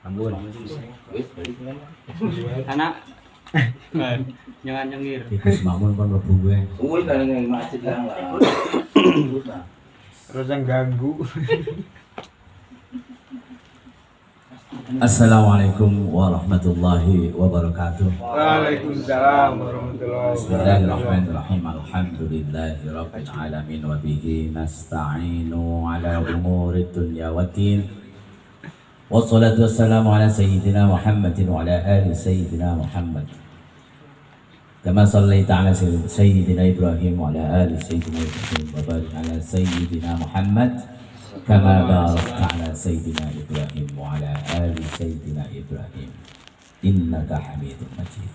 Ambon. Anak. Jangan nyengir. Tikus bangun kon mlebu gue. Uwul kan yang masjid lang lah. Terus yang ganggu. Assalamualaikum warahmatullahi wabarakatuh. Waalaikumsalam warahmatullahi wabarakatuh. Bismillahirrahmanirrahim. Alhamdulillahi rabbil alamin wa bihi nasta'inu ala umurid dunya waddin. Wassalatu wassalamu ala sayyidina Muhammadin wa ala ali sayyidina Muhammad. Kama sallaita ala sayyidina Ibrahim wa ala ali sayyidina Ibrahim wa barik ala sayyidina Muhammad kama barakta ala sayyidina Ibrahim wa ala ali sayyidina Ibrahim innaka Hamidum Majid.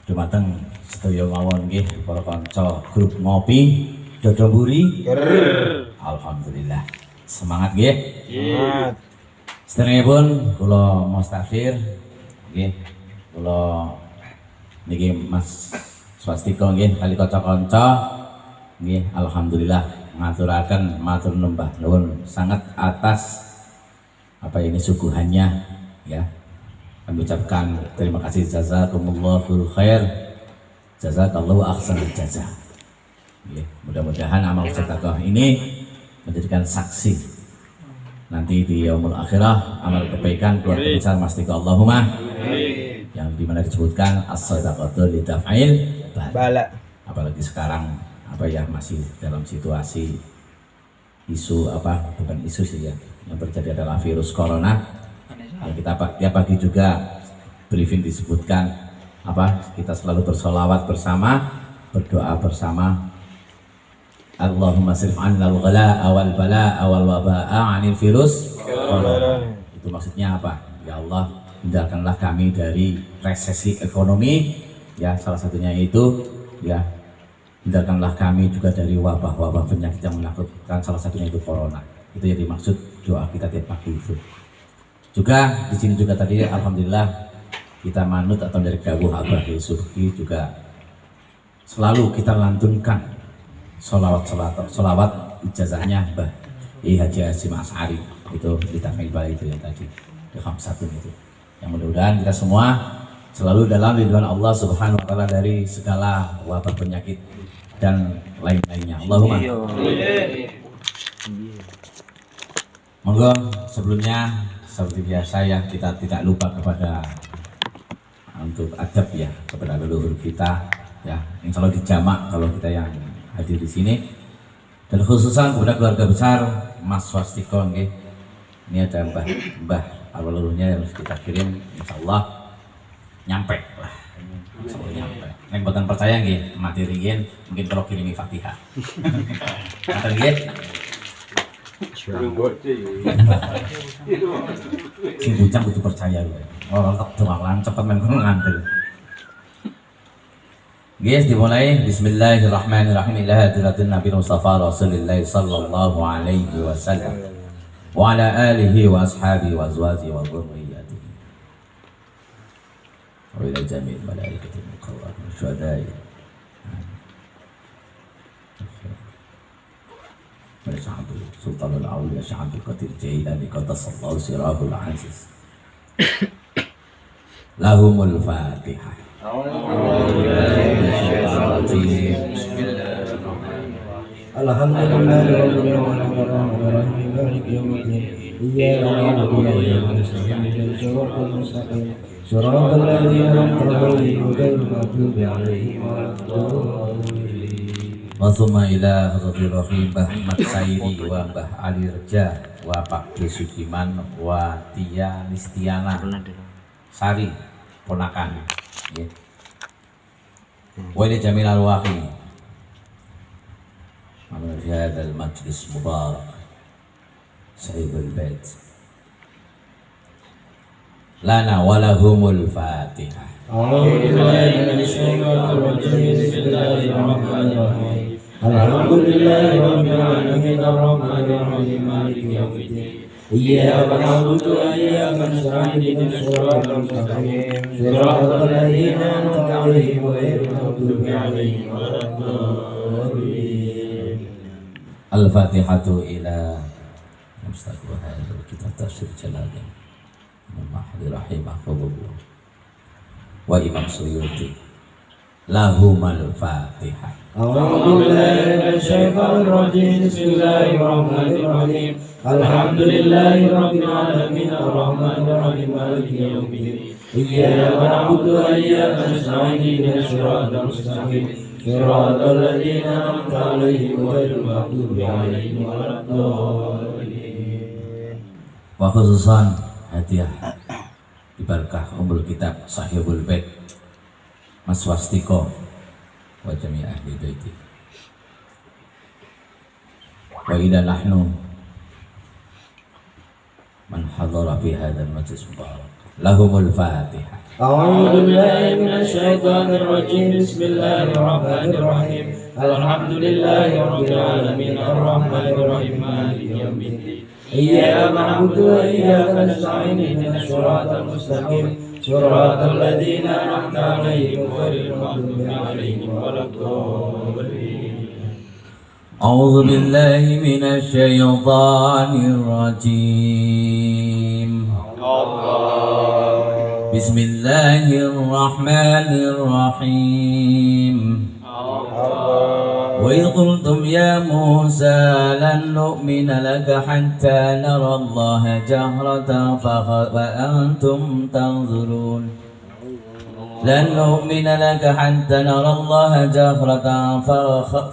Dumateng sedaya mawon nggih para kanca grup ngopi Dodomburi. Alhamdulillah. Semangat nggih. Semangat. Sedherengipun kula Mustafir nggih, kula niki Mas Swastika nggih kali kanca-kanca nggih, alhamdulillah ngaturaken matur numbah nuwun sangat atas apa ini suguhannya ya. Kami ucapkan terima kasih, jazakumullahu khair, jazakallahu ahsanul jazaa. Nggih, mudah-mudahan amal sedekah ini menjadikan saksi nanti di yaumul akhirah amal kebaikan keluarga besar Mastika Allahumma yang dimana disebutkan as-sadaqatu lidaf'il bala. Apalagi sekarang apa ya, masih dalam situasi isu apa, bukan isu sih ya, yang terjadi adalah virus corona yang kita tiap pagi juga briefing disebutkan apa, kita selalu bersolawat bersama, berdoa bersama. Allahumma sirif anna al-ghala awal bala awal waba'a anil virus corona. Itu maksudnya apa? Ya Allah, hindarkanlah kami dari resesi ekonomi ya, salah satunya itu ya, hindarkanlah kami juga dari wabah-wabah penyakit yang menakutkan, salah satunya itu corona. Itu yang dimaksud doa kita tiap pagi itu. Juga di sini juga tadi alhamdulillah kita manut atau dari dawuh Abah Yusufki juga selalu kita lantunkan solawat ijazahnya Mbah Haji Hasyim Asy'ari itu di Tafsir itu yang tadi di Khamsatun itu, yang mudah-mudahan kita semua selalu dalam ridwan Allah Subhanahu wa taala dari segala wabah penyakit dan lain-lainnya. Allahumma. Monggo sebelumnya seperti biasa ya, kita tidak lupa kepada untuk adab ya kepada leluhur kita ya, insya Allah dijamak kalau kita yang hadir di sini, dan khususan kepada keluarga besar Mas Swastika nggih. Ini ada Mbah leluhurnya yang harus kita kirim, insya Allah nyampe lah. Insya Allah nyampe. Nek mboten percaya nggih, materi nggih mungkin kalau kirimi Fatihah. Ngaten nggih. Si bujang kudu percaya lho. Ora kok doang cepet men kono ngantel. Guys, dimulai. Bismillahirrahmanirrahim. Ila hadratin Nabi Mustafa Rasulullah sallallahu alaihi wasallam wa ala alihi wa ashabihi wa azwajihi wa dhurriyyatihi wa ila jami'il malaikati muqarrabin wa syuhada'i wa syahadu sultanul awliya syahadu qadir jailani qaddasallahu sirahul aziz lahumul fatihah. Wasuma ila Hadratir Rahim Mbah Ahmad Saidi wa Mbah Ali Reja wa Pak Besukiman wa Tia Listiana Sari ponakan ya. Wa li jamil al-waqi amin fi hadzal majlis mubarak sahib al-bait lana wa lahumul fatihah. Alhamdulillahi rabbil alamin arrahmanir rahim maliki yaumiddin iyyaka na'budu wa iyyaka nasta'in ihdinas siratal mustaqim siratal ladzina an'amta 'alaihim ghairil maghdubi 'alaihim waladdallin. Al-Fatihatu ila Mustaqbal hadal kita tafsir Jalalain Imam Mahdi rahimahullah wa Imam Suyuti lahumal Fatihah. أعوذ بالله من الشيطان الرجيم بسم الله الرحمن الرحيم الحمد لله رب العالمين الرحمن الرحيم مالك يوم الدين إياك نعبد وإياك نستعين اهدنا الصراط المستقيم صراط الذين أنعمت عليهم غير المغضوب عليهم ولا الضالين. Wa khususan hadiah diberkah Ummul Kitab Sahihul Bait Mas Swastiko wa jami' ahli baiti wa ila nahnu man hadara fi hadzal majlis mubarak lahumul Fatihah. أعوذ بالله من الشيطان الرجيم بسم الله الرحمن الرحيم الحمد لله رب العالمين الرحمن الرحيم مالك يوم الدين إياك نعبد وإياك نستعين اهدنا الصراط المستقيم صراط الذين أنعمت عليهم غير المغضوب عليهم ولا الضالين. أعوذ بالله من الشيطان الرجيم. بسم الله الرحمن الرحيم. وإذ قلتم يا موسى لن نؤمن لك حتى نرى الله جهرة فأنتم تنظرون. لن نؤمن لك حتى نرى الله جهرة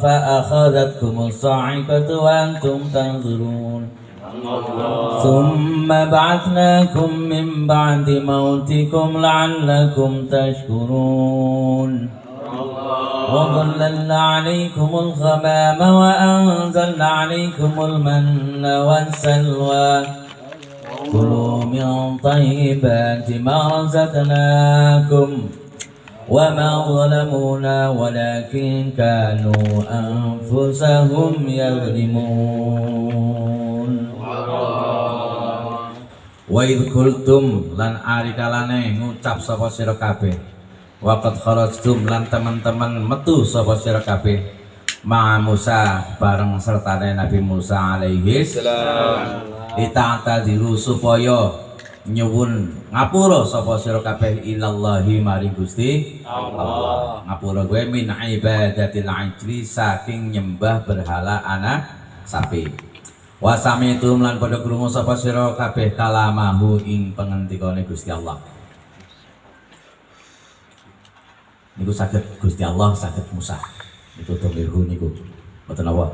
فأخذتكم الصاعقة وأنتم تنظرون. ثم بعثناكم من بعد موتكم لعلكم تشكرون. وظللنا عليكم الغمام وأنزلنا عليكم المن والسلوى كلوا من طيبات ما رزقناكم وما ظلمونا ولكن كانوا أنفسهم يظلمون. Wa idh qultum lan ari kalane ngucap sapa sira kabeh waqad kharajtum lan teman-teman metu sapa sira kabeh ma Musa bareng sertane Nabi Musa alaihi salam dita'tadiru supaya nyuwun ngapura sapa sira kabeh ilallahi maring Gusti Allah. Ngapura kowe min ibadatil ajli saking nyembah berhala anak sapi. Wasami itu lan pada krungu sapa sira kabeh kalamahu ing pengendikane Gusti Allah. Niku saged Gusti Allah, saged Musa. Niku tumiru niku. Mboten apa.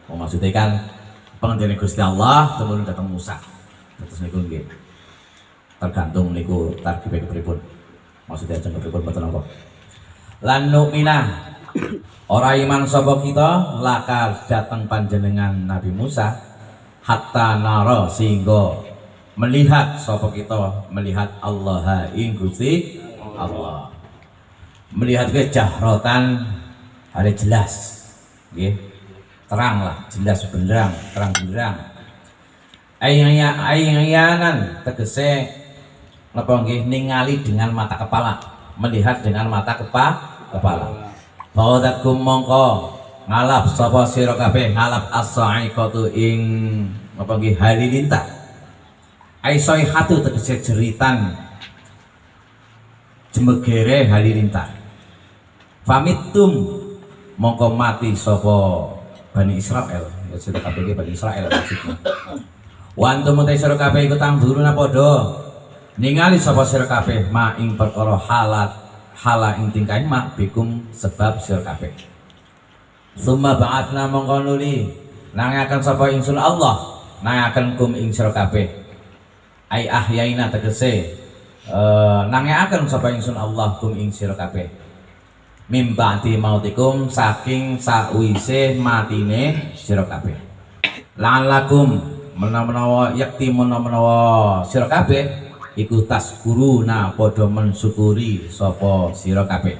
Maksudnya kan pengendikane Gusti Allah temurun datang Musa. Terus niku nggih. Tergantung niku targibe kepripun. Maksudnya ajeng kepripun mboten apa. Lan nu'mina ora iman sapa kita laka dateng panjenengan Nabi Musa hatta nara sehingga melihat sapa kita melihat Allah ing Gusti Allah. Melihat ke jahrotan ada jelas nggih. Terang lah, jelas benderang, terang benderang. Ayanan tegese napa nggih ningali dengan mata kepala, melihat dengan mata kepala. Bawadakum mongko ngalap sapa sira kabeh ngalap as-sa'iqatu ing apa nggih halilintar. Aisoi hatu tegese jeritan jemegere halilintar. Famitum mongko mati sapa Bani Israel. Ya sira kabeh Bani Israel maksudnya. Wa antum te sira kabeh iku tangduruna padha ningali sapa sira kabeh ma ing perkara hala ing tingkah mak bikum sebab sira kabeh. Summa ba'atna mongko nuli nangaken sapa ingsun Allah nangaken kum ing sira kabeh ai ahyaina tegese nangaken sapa ingsun Allah kum ing sira kabeh mim ba'di mautikum saking sakwise matine sira kabeh la'allakum menawa yakti menawa sira kabeh iku taskuruna padha mensyukuri sapa sira kabeh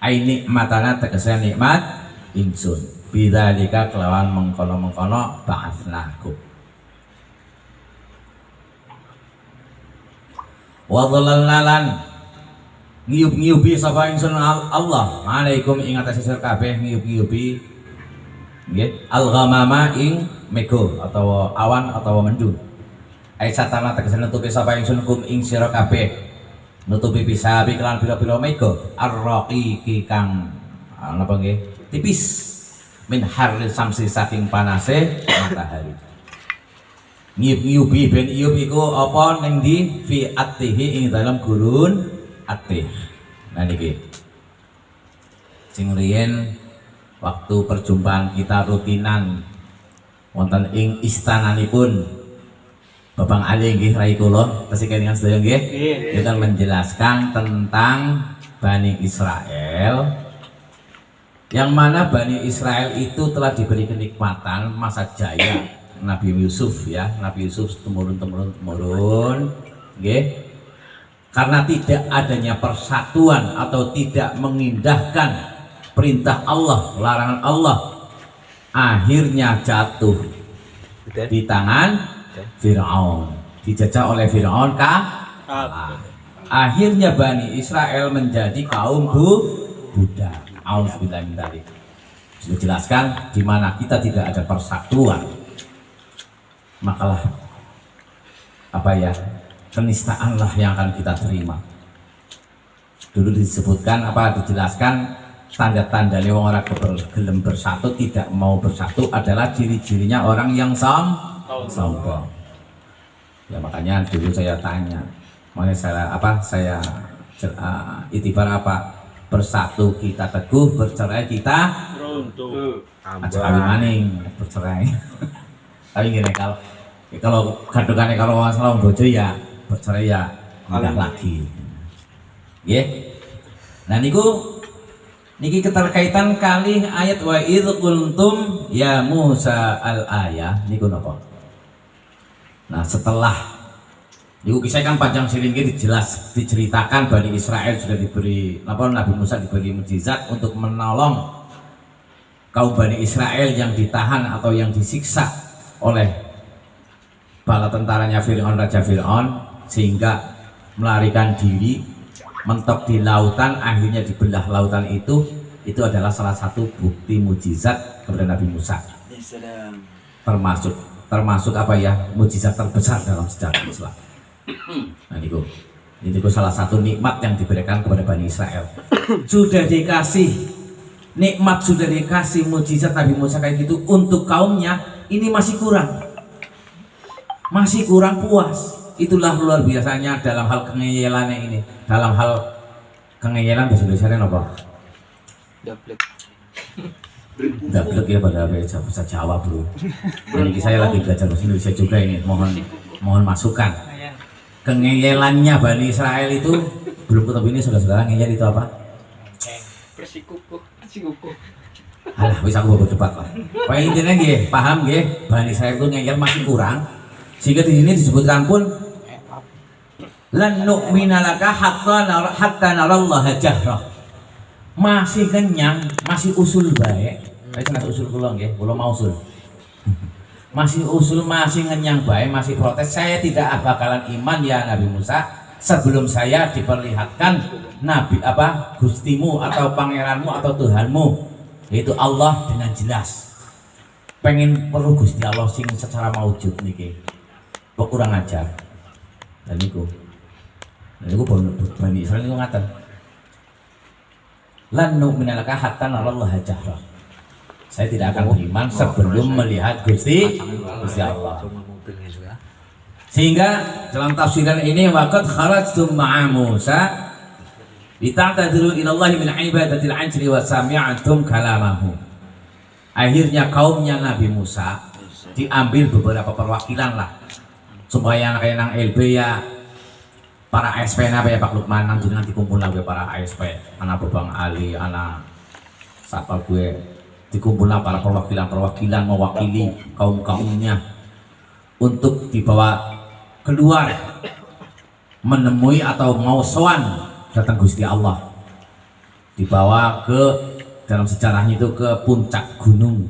ai nikmatana tegese nikmat ingsun bidzalika kelawan mengkono-mengkono ba'atsnakum wa dhallalan ngiyup-ngiyubi sapa ingsun Allah alaikum ing atase sira kabeh ngiyup-ngiyubi Nggih, al-ghamama ing mego atau awan atau mendung. Ai satana tegese nutupi sapa ingsun kum ing sira kabeh. Nutupi bisa kelan pira-pira mego ar-raqiqi kang napa nggih? Tipis min harri samsi saking panase matahari. Ngiyubi ben iyub iku apa ning ndi fi atihi ing dalam gurun atih. Nah niki sing riyen waktu perjumpaan kita rutinan wonten ing istananipun Babang Ali nggih rai kula tesih kelingan sedaya nggih kita menjelaskan tentang Bani Israel yang mana Bani Israel itu telah diberi kenikmatan masa jaya Nabi Yusuf ya, Nabi Yusuf temurun nggih. Karena tidak adanya persatuan atau tidak mengindahkan perintah Allah, larangan Allah, akhirnya jatuh di tangan Fir'aun, dijajah oleh Fir'aun akhirnya Bani Israel menjadi kaum budak. Auzubillahi min dzalik. Sudah jelaskan di mana kita tidak ada persatuan, makalah apa ya, kenistaanlah yang akan kita terima. Dulu disebutkan apa, dijelaskan tanda-tanda wong orang gelem bersatu, tidak mau bersatu adalah ciri-cirinya orang yang sombong. Ya makanya dulu saya tanya, makanya saya itibar apa, bersatu kita teguh, bercerai kita runtuh. aja kawin maning, bercerai. Tapi gini, kalau gadukannya kalau masalah bojo ya bercerai ya pindah lagi. Nggih. Nah niki keterkaitan kali ayat wa idz qultum ya Musa al-ayah niku napa? Nah, setelah niku kisah kan panjang siring diceritakan Bani Israel sudah diberi Nabi Musa diberi mukjizat untuk menolong kaum Bani Israel yang ditahan atau yang disiksa oleh bala tentaranya Fir'aun, Raja Fir'aun, sehingga melarikan diri mentok di lautan, akhirnya dibelah lautan itu adalah salah satu bukti mukjizat kepada Nabi Musa. Termasuk apa ya, mukjizat terbesar dalam sejarah Islam. Nah itu salah satu nikmat yang diberikan kepada Bani Israel. Sudah dikasih nikmat, sudah dikasih mukjizat Nabi Musa kayak gitu, untuk kaumnya ini masih kurang puas. Itulah luar biasanya dalam hal kengeyelannya ini. Dalam hal kengeyelan bahasa Indonesia apa? Dablek ya, pada bahasa Jawa bro. Jadi saya lagi belajar bahasa Indonesia juga ini. Mohon masukan. Kengeyelannya Bani Israel itu belum ketemu ini, saudara-saudara, ngeyel itu apa? Persikukuh. Alah, bisa aku berdebat lah. Pokoknya intinya nggih, paham nggih, Bani Israel itu ngeyel masih kurang. Sehingga di sini disebutkan pun lan nu'mina laka hatta narallaha jahrah. Masih kenyang, masih usul baik. Saya usul kula nggih, kula mau usul. Masih usul, masih kenyang baik, masih protes. Saya tidak bakalan iman ya Nabi Musa sebelum saya diperlihatkan Nabi Gustimu atau pangeranmu atau Tuhanmu, yaitu Allah dengan jelas. Pengen perlu Gusti Allah sing secara maujud niki. Kok kurang ajar. Dan niku Bani Israil niku ngaten. Lan nu'mina laka hatta narallaha jahrah. Saya tidak akan beriman sebelum melihat Gusti Allah. Sehingga dalam tafsiran ini waqad kharajtum ma'a Musa lita'tadiru ila Allah min ibadatil ajri wa sami'tum kalamahu. Akhirnya kaumnya Nabi Musa diambil beberapa perwakilan lah, supaya kayak nang LB ya para ASP apa ya Pak Lukman, nang jenengan dikumpul lagi para ASP, anak Babang Ali, anak siapa gue, dikumpul para perwakilan mewakili kaumnya untuk dibawa keluar menemui atau mau sowan datang Gusti Allah, dibawa ke dalam sejarahnya itu ke puncak gunung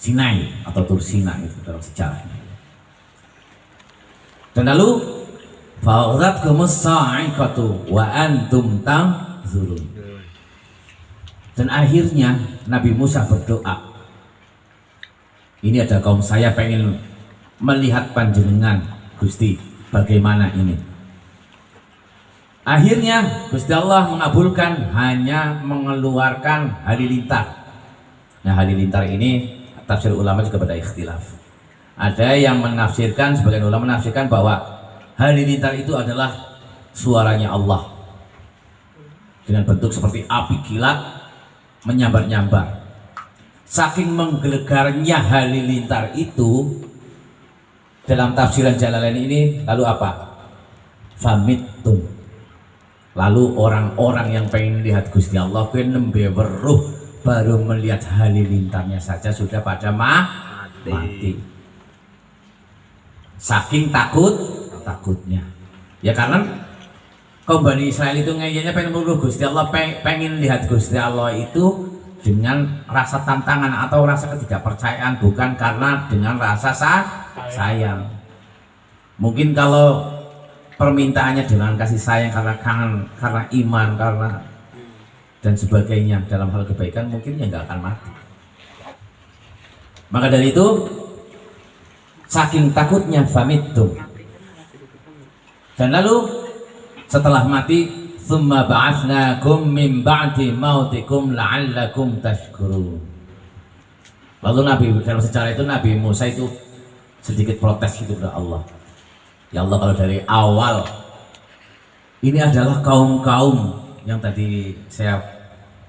Sinai atau Tur Sinai itu dalam sejarahnya. Dan lalu fa'uratkumus sa'iqatu wa antum tanzurun. Dan akhirnya Nabi Musa berdoa, Ini ada kaum saya pengen melihat panjenengan Gusti, bagaimana ini. Akhirnya Gusti Allah mengabulkan, hanya mengeluarkan halilintar. Nah, halilintar ini tafsir ulama juga pada ikhtilaf. Ada yang menafsirkan, sebagian ulama menafsirkan bahwa halilintar itu adalah suaranya Allah dengan bentuk seperti api kilat menyambar-nyambar. Saking menggelegarnya halilintar itu, dalam tafsiran Jalalain ini lalu apa? Famittum. Lalu orang-orang yang pengen lihat Gusti Allah nembe weruh, baru melihat halilintarnya saja sudah pada mati. Saking takutnya. Ya karena kaum Bani Israel itu ngeyenya pengen weruh Gusti Allah, pengen lihat Gusti Allah itu dengan rasa tantangan atau rasa ketidakpercayaan, bukan karena dengan rasa sayang. Mungkin kalau permintaannya dengan kasih sayang, karena kangen, karena iman, karena dan sebagainya dalam hal kebaikan, mungkin ya nggak akan mati. Maka dari itu saking takutnya famittum. Dan lalu setelah mati, tsumma ba'atsnakum min ba'di mautikum la'allakum tashkurun. Lalu Nabi, dalam sejarah itu Nabi Musa itu sedikit protes gitu kepada Allah. Ya Allah, kalau dari awal ini adalah kaum-kaum yang tadi saya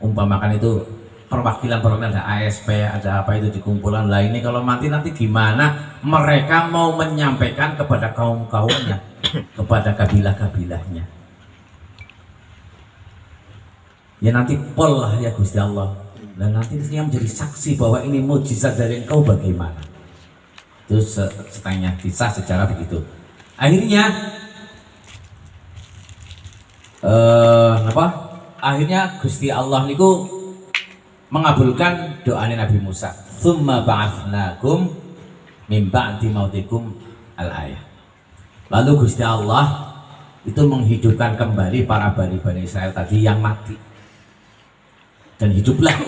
umpamakan itu perwakilan ada ASP, ada apa itu di kumpulan lah, ini kalau mati nanti gimana mereka mau menyampaikan kepada kaum-kaumnya, kepada kabilah-kabilahnya. Ya nanti pol lah ya Gusti Allah. Dan nanti yang menjadi saksi bahwa ini mujizat dari engkau bagaimana. Itu setengahnya kisah sejarah begitu. Akhirnya akhirnya Gusti Allah niku mengabulkan doanya Nabi Musa. Tsumma ba'atsnakum min ba'di mautikum al-ayah. Lalu Gusti Allah itu menghidupkan kembali para Bani Israel tadi yang mati. Dan hiduplah.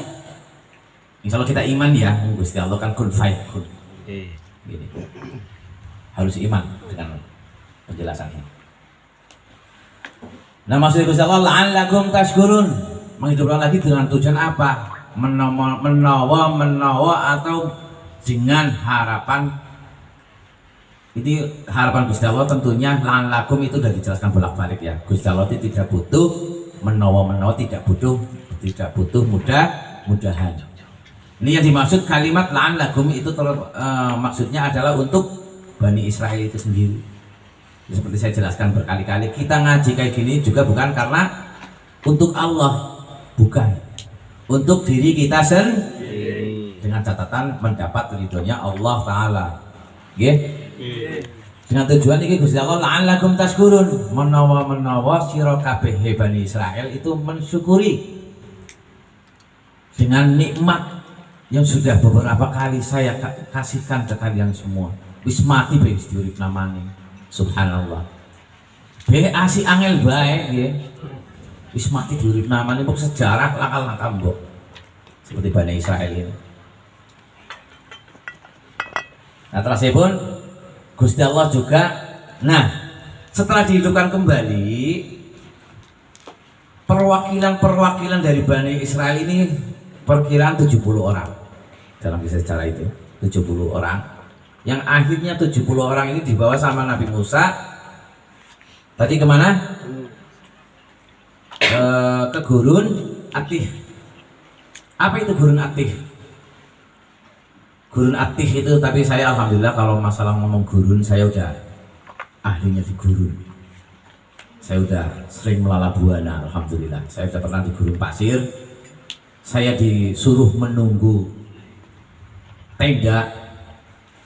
Insya Allah kita iman ya, Gusti Allah kan kun fayakun. Gini. Harus iman dengan penjelasannya. Nah, maksudnya Gusti Allah la'allakum tashkurun, menghidupkan lagi dengan tujuan apa? Menawa atau dengan harapan. Ini harapan Gusti Allah tentunya la'allakum itu sudah dijelaskan bolak-balik ya. Gusti Allah itu tidak butuh menawa, tidak butuh mudah-mudahan. Ini yang dimaksud kalimat la'allakum itu maksudnya adalah untuk Bani Israel itu sendiri. Seperti saya jelaskan berkali-kali, kita ngaji kayak gini juga bukan karena untuk Allah, bukan, untuk diri kita sendiri, dengan catatan mendapat ridhonya Allah Ta'ala. Dengan tujuan ini Gusti Allah la'allakum tashkurun, menawa sira kabeh Bani Israel itu mensyukuri dengan nikmat yang sudah beberapa kali saya kasihkan ke kalian semua. Wis mati bae wis diurip namane. Subhanallah. Be asih angel bae nggih. Wis mati diurip namane kok sejarah lakal-lakal mbok. Seperti Bani Israel ini. Nah, terasipun Gusti Allah juga, nah, setelah dihidupkan kembali, perwakilan dari Bani Israel ini perkiraan 70 orang. Dalam kisah sejarah itu 70 orang. Yang akhirnya 70 orang ini dibawa sama Nabi Musa tadi kemana? Ke gurun Atih. Apa itu gurun Atih? Gurun Atih itu, tapi saya alhamdulillah kalau masalah ngomong gurun saya udah ahlinya di gurun. Saya udah sering melala buana, alhamdulillah. Saya udah pernah di gurun pasir. Saya disuruh menunggu tenda.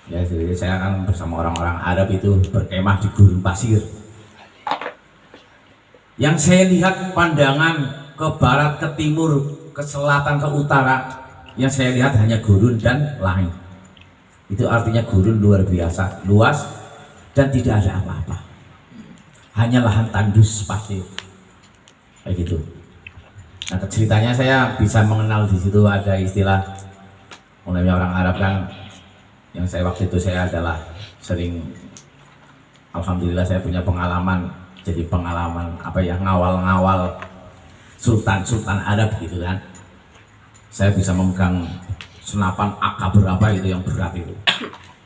Ya, jadi saya akan bersama orang-orang Arab itu berkemah di gurun pasir. Yang saya lihat pandangan ke barat, ke timur, ke selatan, ke utara, yang saya lihat hanya gurun dan langit. Itu artinya gurun luar biasa, luas dan tidak ada apa-apa. Hanya lahan tandus pasir. Kayak gitu. Nah, ceritanya saya bisa mengenal di situ ada istilah, mulai orang Arab kan yang saya waktu itu saya adalah sering, alhamdulillah saya punya pengalaman, jadi pengalaman apa ya, ngawal-ngawal sultan-sultan Arab gitu kan. Saya bisa memegang senapan AK berapa gitu yang berat itu,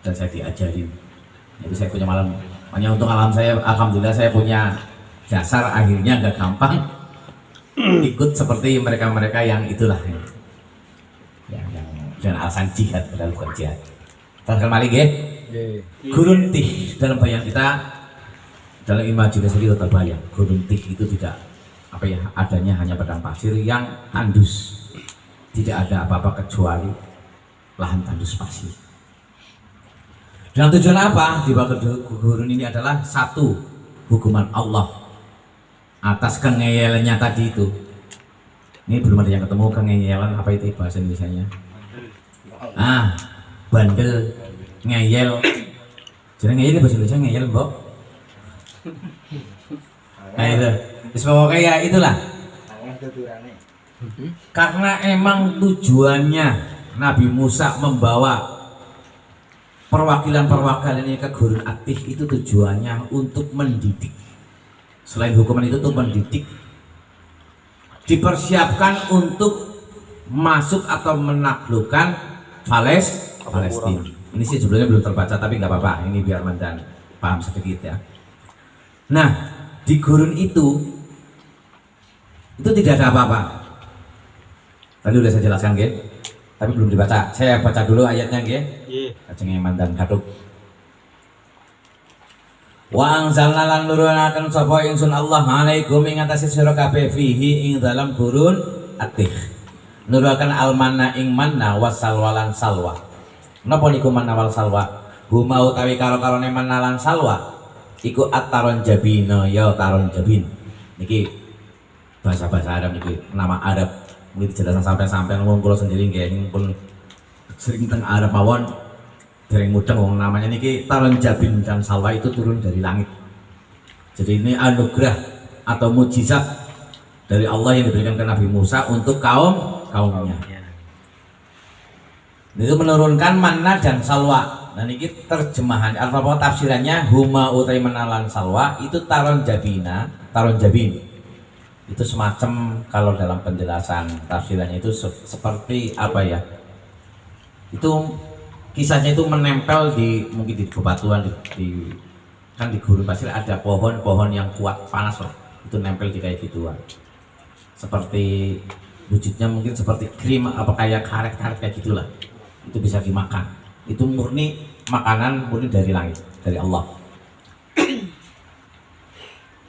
dan saya diajarin. Jadi saya punya malam, hanya untuk alam saya, alhamdulillah saya punya dasar, akhirnya nggak gampang ikut seperti mereka-mereka yang itulah yang dengan alasan jihad, padahal bukan jihad. Terus kembali ya, gurun tih dalam bayang kita, dalam imajinasi kita terbayang gurun tih itu tidak apa ya, adanya hanya padang pasir yang tandus, tidak ada apa-apa kecuali lahan tandus pasir. Dan tujuan apa di bawah gurun ini adalah satu, hukuman Allah atas kengeyelannya tadi itu. Ini belum ada yang ketemu kengeyelan, apa itu bahasa Indonesianya? Bandel, ngeyel. Jadi ngeyel bahasa Indonesia ngeyel, Mbok. Nah itu, pokoknya ya itulah. Karena emang tujuannya Nabi Musa membawa perwakilan-perwakilan ini ke gurun Atih itu tujuannya untuk mendidik. Selain hukuman itu untuk mendidik, dipersiapkan untuk masuk atau menaklukkan Palestina. Ini sih sebelumnya belum terbaca, tapi nggak apa-apa, ini biar mandan paham sedikit ya. Nah, di gurun itu tidak ada apa-apa. Tadi udah saya jelaskan, Ge, tapi belum dibaca. Saya baca dulu ayatnya, Ge. Kacengnya mandan kaduk. Wa anzalna lan nurunaken sapa ingsun Allah alaikum ing atase sira kabeh fihi ing dalam gurun Atih. Nurunaken almanna ing manna wasalwa lan salwa. Napa niku manna wal salwa? Huma utawi karo-karone manna lan salwa iku at-taron jabina ya taron jabin. Niki bahasa-bahasa Arab niki, nama Arab. Mungkin dijelasan sampai ngomong kula sendiri nggih ngumpul sering teng Arab mawon. Dereng mudeng wong namanya niki taron jabin dan salwa itu turun dari langit. Jadi ini anugerah atau mujizat dari Allah yang diberikan ke Nabi Musa untuk kaumnya. Itu menurunkan manna dan salwa. Nah ini terjemahan apa tafsirannya, huma utai menalan salwa itu taron jabin. Itu semacam, kalau dalam penjelasan tafsirannya itu seperti apa ya? Itu kisahnya itu menempel di mungkin di bebatuan kan di gurun pasir ada pohon-pohon yang kuat panas lah, itu nempel di kayak gituan, seperti wujudnya mungkin seperti krim apa kayak karet-karet kayak gitulah. Itu bisa dimakan, itu murni makanan murni dari langit, dari Allah.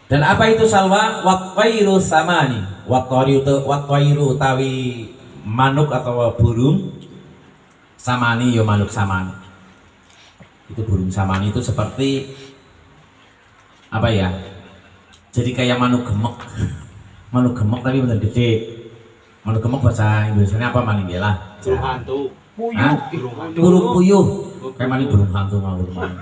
Dan apa itu salwa? Wattairu samani, wattairu tawi manuk atau burung samani, yo manuk samani. Itu burung samani itu seperti apa ya? Jadi kayak manuk gemuk. Manuk gemuk tapi benar gede. Manuk gemuk bahasa Indonesianya apa maninggelah? Burung hantu. Hah? Burung puyuh. Kayak mani burung hantu mau burung hantu.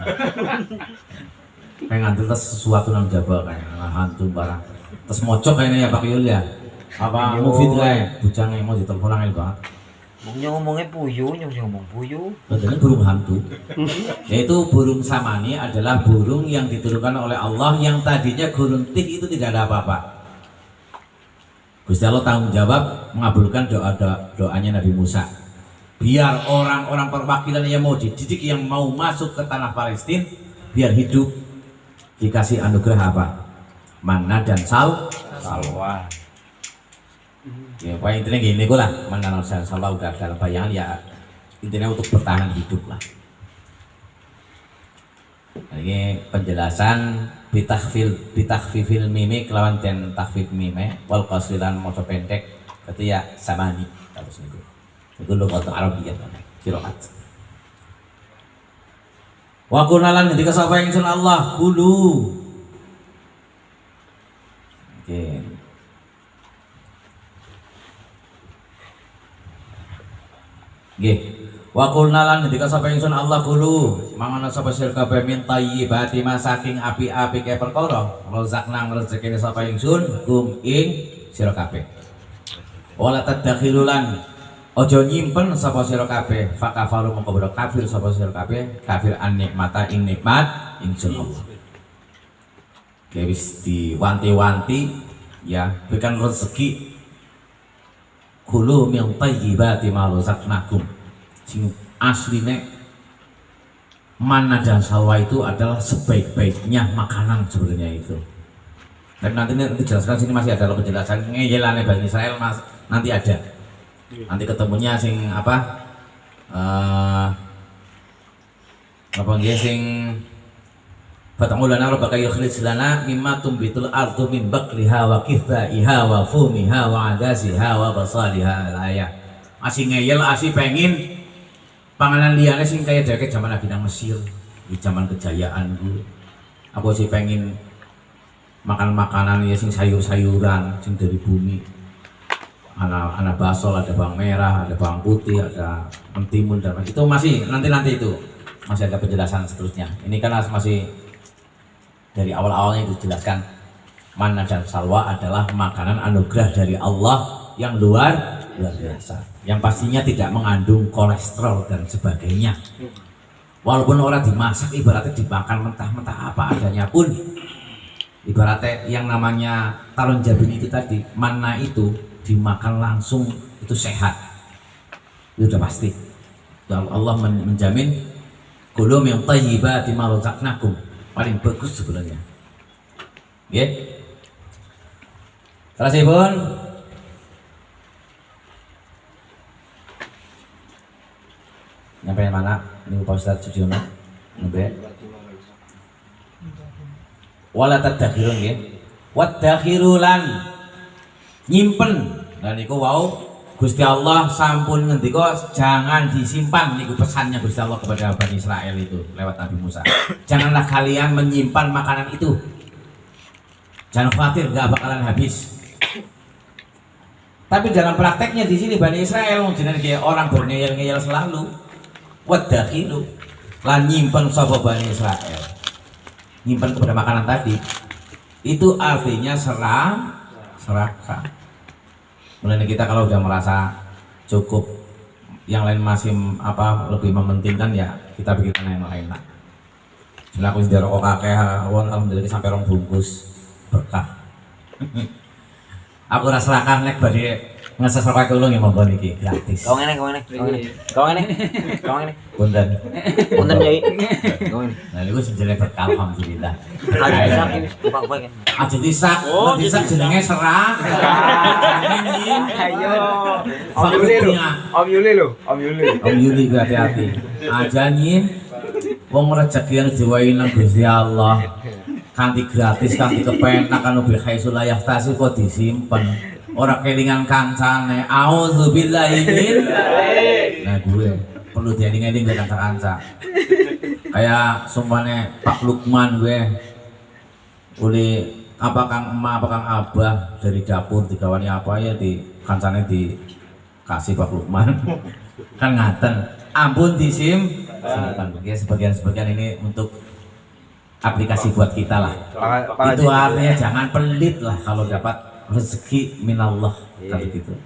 Kayak ngantul terus sesuatu nang jaba kayak hantu barang. Terus mocok kayaknya ya Pak Yul ya. Apa mufid kayak bujangnya mau ditelepon angel banget. Ngomongnya puyuh, ngomong puyuh. Betulnya burung hantu. Yaitu burung samani adalah burung yang diturunkan oleh Allah yang tadinya gurun Tih itu tidak ada apa-apa. Gusti Allah tanggung jawab mengabulkan doanya Nabi Musa. Biar orang-orang perwakilan yang mau dididik, yang mau masuk ke tanah Palestina, biar hidup, dikasih anugerah apa? Manna dan salwa. Ya, pokoknya intinya gini kok lah, mana salwa udah dalam bayangan ya, intinya untuk bertahan hidup lah. Nah, ini penjelasan bitakhfifil mime kelawan den takhfif mime wal qasilan moco pendek berarti ya samani terus niku. Itu lughat Arabiyah qiraat. Wa kunalan ketika sapa ingsun Allah kulu. Oke. Nggih. Wa qulna lan ketika sapa ingsun Allah kulu mangan sapa sira kabeh min thayyibati saking api-api ke perkara rezakna rezekine sapa ingsun kum ing sira kabeh. Wala tadakhilulan Ojo nyimpen sapa sira kabeh fakafaru mongko boro kafir sapa sira kabeh kafir an nikmata ing nikmat ingsun Allah. Wis diwanti-wanti ya berikan rezeki kulu min thayyibati ma razaqnakum. Sing asline manna dan salwa itu adalah sebaik-baiknya makanan sebenarnya itu. Dan nanti dijelaskan sini masih ada penjelasan ngeyelannya Bani Israel mas nanti ada. Nanti ketemunya sing apa nggih sing fatamulana rabbaka yukhrij lana mimma tumbitul ardu min baqliha wa qithaiha wa fumiha wa adasiha wa basaliha ayah. Masih ngeyel asih pengin panganan liyane sing kaya dewek zaman Nabi nang Mesir di zaman kejayaan dulu. Aku sih pengin makan makanan ya sing sayur-sayuran sing dari bumi. Ada basol, ada bawang merah, ada bawang putih, ada mentimun dan itu masih nanti itu masih ada penjelasan seterusnya. Ini kan masih dari awal-awalnya itu dijelaskan manna dan salwa adalah makanan anugerah dari Allah yang luar biasa. Yang pastinya tidak mengandung kolesterol dan sebagainya. Walaupun orang dimasak ibaratnya dimakan mentah-mentah apa adanya pun, ibaratnya yang namanya talon jabin itu tadi manna itu dimakan langsung itu sehat, itu udah pasti. Allah menjamin kulu min thayyibati ma razaqnakum, paling bagus sebenarnya. Nggih. Terusipun nyampe mana? Ini Pak Ustaz Sudiono. Nyampe. Wala tadakhirun nggih. Wadakhirulan nyimpen dan niku wau Gusti Allah sampun ngendika jangan disimpan, niku pesannya Gusti Allah kepada Bani Israel itu lewat Nabi Musa. Janganlah kalian menyimpan makanan itu. Jangan khawatir gak bakalan habis. Tapi dalam prakteknya di sini Bani Israel jenenge kayak orang berngeyel-ngeyel selalu. Wadakhilu lan nyimpen sapa Bani Israel. Nyimpen kepada makanan tadi. Itu artinya serakah. Mulai kita kalau udah merasa cukup, yang lain masih lebih mementingkan ya kita bikin yang lain lah. Jadi aku sudah rokok kakek, alhamdulillah sampai rong bungkus berkah. Aku rasa serakah nek badhe ngeses rokok ulung yang monggo niki gratis. Kau ngene. Punten. Punten Yai. Kau ngene. Nah niku jenenge berkah alhamdulillah. Aja disak, disak jenenge serak. Ayo. Om Yuli lo. Om Yuli hati-hati. Aja nyin wong rezeki yang diwai nang Gusti Allah. Kanti gratis, kanti kepenak kan ubi khaisul yahtasi kok disimpen. Ora kelingan kancane. Auzubillahi min. Nah gue perlu dieling-eling dengan kanca-kanca. Kayak sumpahnya Pak Lukman gue oleh apa kang emak apa kang abah dari dapur digawani apa ya di kancane dikasih Pak Lukman kan ngaten ampun simpan ya sebagian ini untuk aplikasi buat kita lah. Itu artinya jangan pelit lah kalau dapat rezeki minallah kalau gitu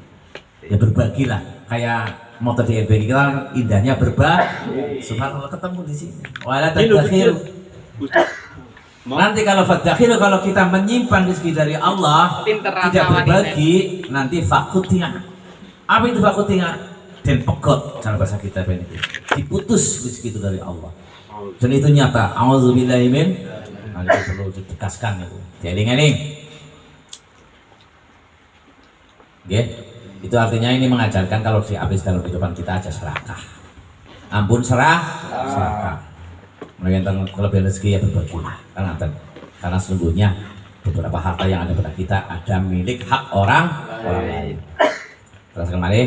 ya berbagilah kayak motor di LBG kita indahnya berbagi. Subhanallah ketemu di sini. Wala tadakhir. Nanti kalau fadakhir kalau kita menyimpan rezeki dari Allah tidak berbagi nanti fakutinga. Apa itu fakutinga? Dan pegot cara bahasa kita ini diputus rezeki itu dari Allah. Dan itu nyata. Auzubillahi min. Nah, itu perlu ditegaskan itu. Dieling-eling. Okay. Itu artinya ini mengajarkan kalau dihabis dalam kehidupan kita aja serakah. Ampun serakah. Mungkin kelebihan rezeki ya berbagilah. Karena sesungguhnya beberapa harta yang ada pada kita ada milik hak orang lain. Terus kembali.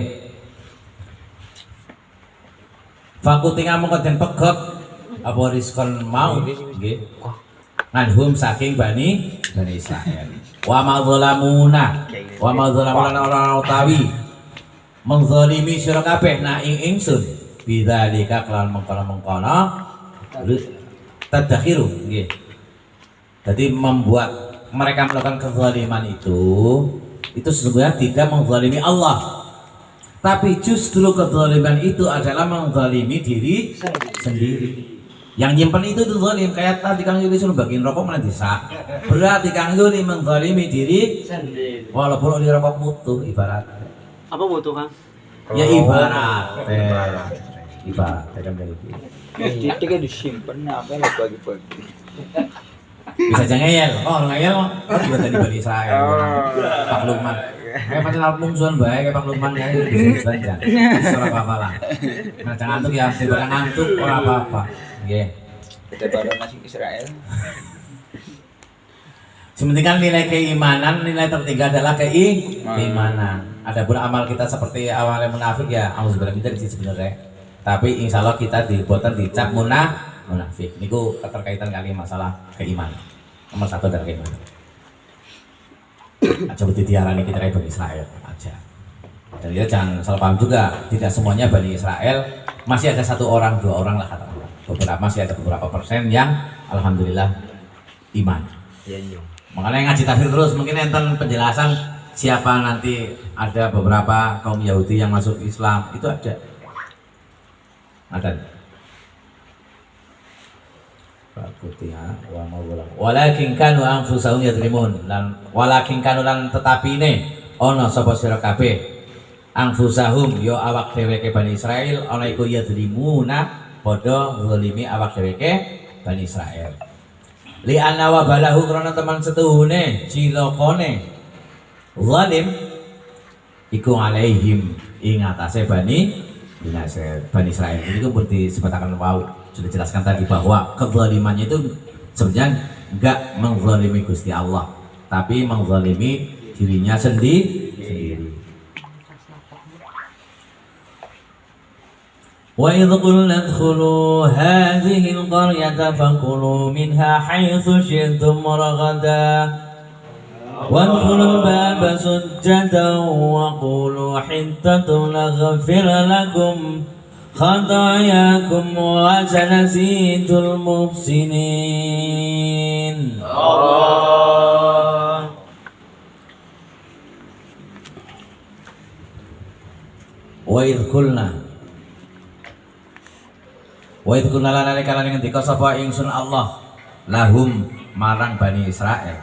Fakutinga mongko den pegot apa riskon mau nggih. Nganhum saking Bani Israil. Wa ma zalamuna orang utawi menzalimi sira kabeh na ing ingsun bidzalika kelawan mengkono tadakhiru nggih. Jadi membuat mereka melakukan kezaliman itu sesungguhnya tidak menzalimi Allah. Tapi justru kezaliman itu adalah menzalimi diri sendiri. Yang nyimpen itu tuh zalim, kayak tadi Kang Yuli suruh bagiin rokok mana bisa. Berarti Kang Yuli menzalimi diri Sendiri. walaupun di rokok mutu ibarat. Apa butuh Kang? Ya ibarat. Ibarat kan begitu. Titiknya disimpan apa lagi pagi-pagi. Bisa jangan ngeyel. Oh, ngeyel kan juga tadi Bani Israel. Pak Lukman. Kayak pacar almungsuan bae kayak Pak Lukman ya bisa dibanjang. Ora apa-apa lah. Nah, jangan ngantuk ya, daripada ngantuk ora apa-apa. Nggih. Daripada nasi Israel. Sementing kan nilai keimanan, nilai tertinggi adalah keimanan. Adapun amal kita seperti awalnya munafik ya, auzubillah kita di sini sebenarnya. Tapi insya Allah kita dibuatan dicap munafik. Niku keterkaitan kali masalah keimanan. Nomor satu adalah keimanan. Aja ditiarani kita kayak Bani Israel aja. Dan kita jangan salah paham juga, tidak semuanya Bani Israel, masih ada 1 orang, 2 orang lah katakanlah. Beberapa masih ada beberapa persen yang alhamdulillah iman. Iya, iya. Makanya ngaji tafsir terus, mungkin enten penjelasan siapa nanti ada beberapa kaum Yahudi yang masuk Islam, itu ada. Ada. Walakin kanu anfusahum yadlimun lan walakin kanu lan tetapi ne ana sapa sira kabeh anfusahum yo awak dheweke Bani Israil ana iku yadlimuna padha zalimi awak dheweke Bani Israil li anna wa balahu krana teman setuhune cilokone zalim iku alaihim ing atase Bani Israil. Ini tuh berarti sebatakan wow sudah jelaskan tadi bahwa kezalimannya itu sebenarnya enggak menzalimi Gusti Allah, tapi menzalimi dirinya sendiri. Wa idh qulna adkhulu hadhihi al-qaryata fakulu minha haythu syi'tum raghadan وادخلوا الباب سجدا وقولوا حطة نغفر لكم خطاياكم وسنزيد المحسنين. وإذ قلنا lana nalika ngendika sapa ingsun Allah lahum marang Bani Israel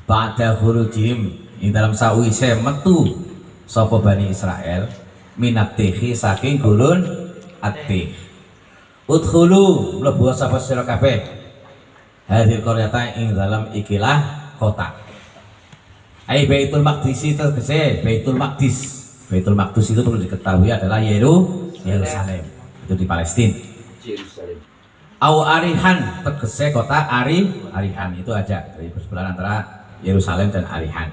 ba'da khurujihim ing dalam sawise metu sapa Bani Israel minat tihi saking gulun ati udkhulu mlebu sapa sira kabeh hadil qaryata ing dalam ikilah kota ai Baitul Maqdis tegese Baitul Maqdis itu perlu diketahui adalah Yerusalem itu di Palestina. Yerusalem. Au Arihan tegese kota Arihan itu aja dari persebelahan antara Yerusalem dan Arihan.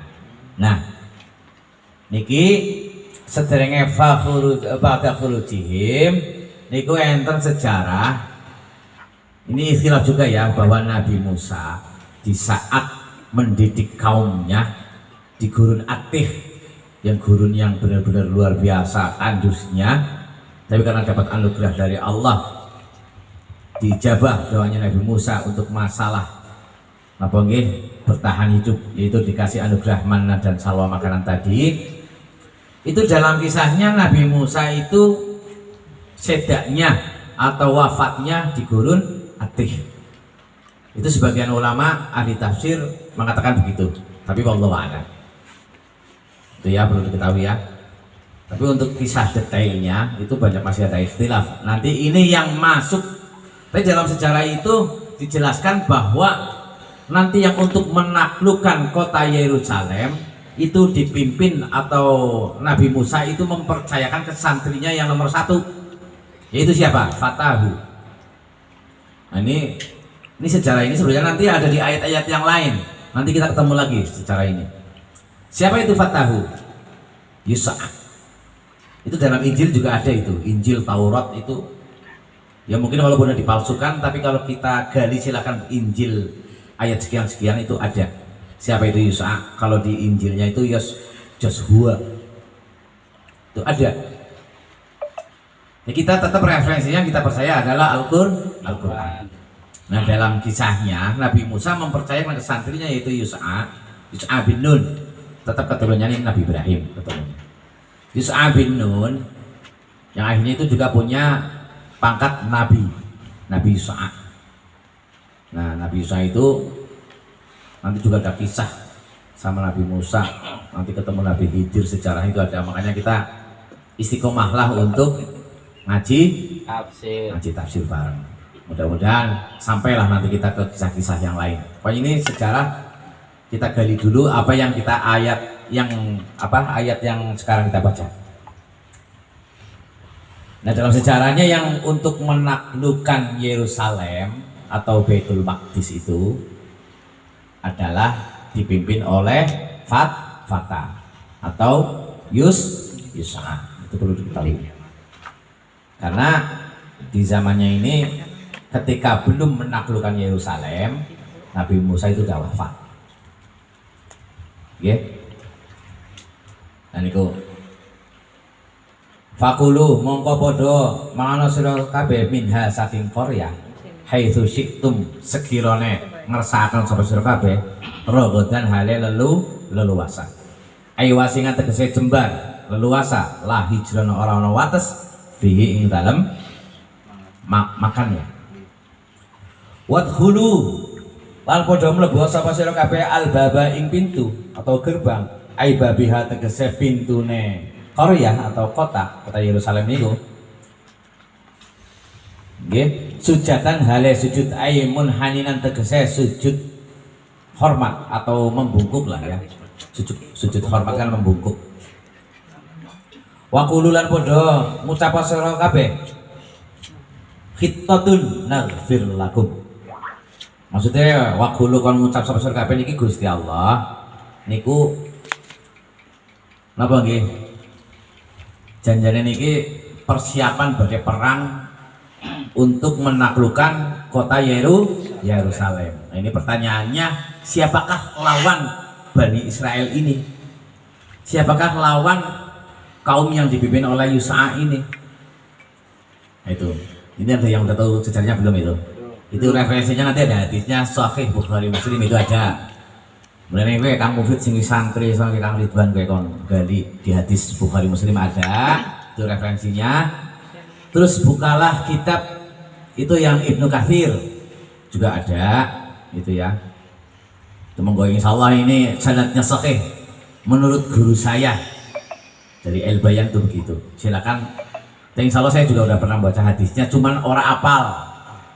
Nah, niki sederenge ba'da khurujihim niku enten sejarah. Ini istilah juga ya bahwa Nabi Musa di saat mendidik kaumnya di gurun Atih, yang gurun yang benar-benar luar biasa tandusnya, tapi karena dapat anugerah dari Allah dijabah doanya Nabi Musa untuk masalah apa nggih bertahan hidup, yaitu dikasih anugerah manna dan salwa makanan tadi. Itu dalam kisahnya Nabi Musa itu sedaknya atau wafatnya di gurun Atih. Itu sebagian ulama ahli tafsir mengatakan begitu, tapi wallahu a'lam. Itu ya perlu diketahui ya. Tapi untuk kisah detailnya itu banyak masih ada ikhtilaf. Nanti ini yang masuk. Tapi dalam sejarah itu dijelaskan bahwa nanti yang untuk menaklukkan kota Yerusalem itu dipimpin atau Nabi Musa itu mempercayakan ke santrinya yang nomor 1, yaitu siapa? Fatahu. Nah ini sejarah ini sebenarnya nanti ada di ayat-ayat yang lain. Nanti kita ketemu lagi sejarah ini. Siapa itu Fatahu? Yus'a. Itu dalam Injil juga ada itu. Injil Taurat itu ya mungkin walaupun dipalsukan, tapi kalau kita gali silakan Injil ayat sekian-sekian itu ada. Siapa itu Yus'a? Kalau di Injilnya itu Joshua. Itu ada. Ya kita tetap referensinya kita percaya adalah Al-Qur'an. Nah dalam kisahnya Nabi Musa mempercayakan ke santrinya yaitu Yus'a bin Nun. Tetap keturunannya Nabi Ibrahim keturunannya. Yus'a bin Nun yang akhirnya itu juga punya pangkat Nabi Yus'a. Nah, Nabi Yus'a itu nanti juga ada kisah sama Nabi Musa, nanti ketemu Nabi Khidir, sejarah itu ada. Makanya kita istiqomahlah untuk ngaji tafsir bareng. Mudah-mudahan sampailah nanti kita ke kisah-kisah yang lain. Pokoknya ini sejarah kita gali dulu apa yang kita ayat yang sekarang kita baca. Nah, dalam sejarahnya yang untuk menaklukkan Yerusalem atau Baitul Maqdis itu adalah dipimpin oleh Fatah atau Yus'a. Itu perlu diketahui. Karena di zamannya ini ketika belum menaklukkan Yerusalem, Nabi Musa itu sudah wafat. Nggih. Dan iku fakulu mongko padha mangono sira kabeh minha saking Korea haitsu syi'tum sekirane ngersakaken sapa sira kabeh rogodan hale leluasa aywasingan tegese jembar leluasa la hijrana ora ana wates bihi ing dalem makannya wadkhulu lan padha mlebu sapa sira kabeh albaba ing pintu atau gerbang ai babiha tegese pintune Korea atau kota Yerusalem itu nggih sujatan hale sujud aimun haninan tegese sujud hormat atau membungkuk lah ya, sujud hormat kan membungkuk. Wa qululan padha ngucap sira kabeh khittatun naghfir lakum, maksudnya wa qulu kon ngucap sira kabeh niki Gusti Allah niku napa nggih janjane niki persiapan badhe perang untuk menaklukkan kota Yerusalem. Nah, ini pertanyaannya, siapakah lawan Bani Israel ini? Siapakah lawan kaum yang dipimpin oleh Yus'a ini? Nah, itu. Ini ada yang udah tahu sejarahnya belum itu? Itu referensinya nanti ada hadisnya Sahih Bukhari Muslim itu ada. Mulane kowe Kang Mufid sing santri sama Kang Ridwan kowe kon gali di hadis Bukhari Muslim ada, itu referensinya. Terus bukalah kitab itu yang Ibnu Katsir juga ada, itu ya. Semoga insyaallah ini sanadnya sahih menurut guru saya dari El Bayan tuh begitu. Silakan. Dan insyaallah saya juga udah pernah baca hadisnya, cuman ora apal.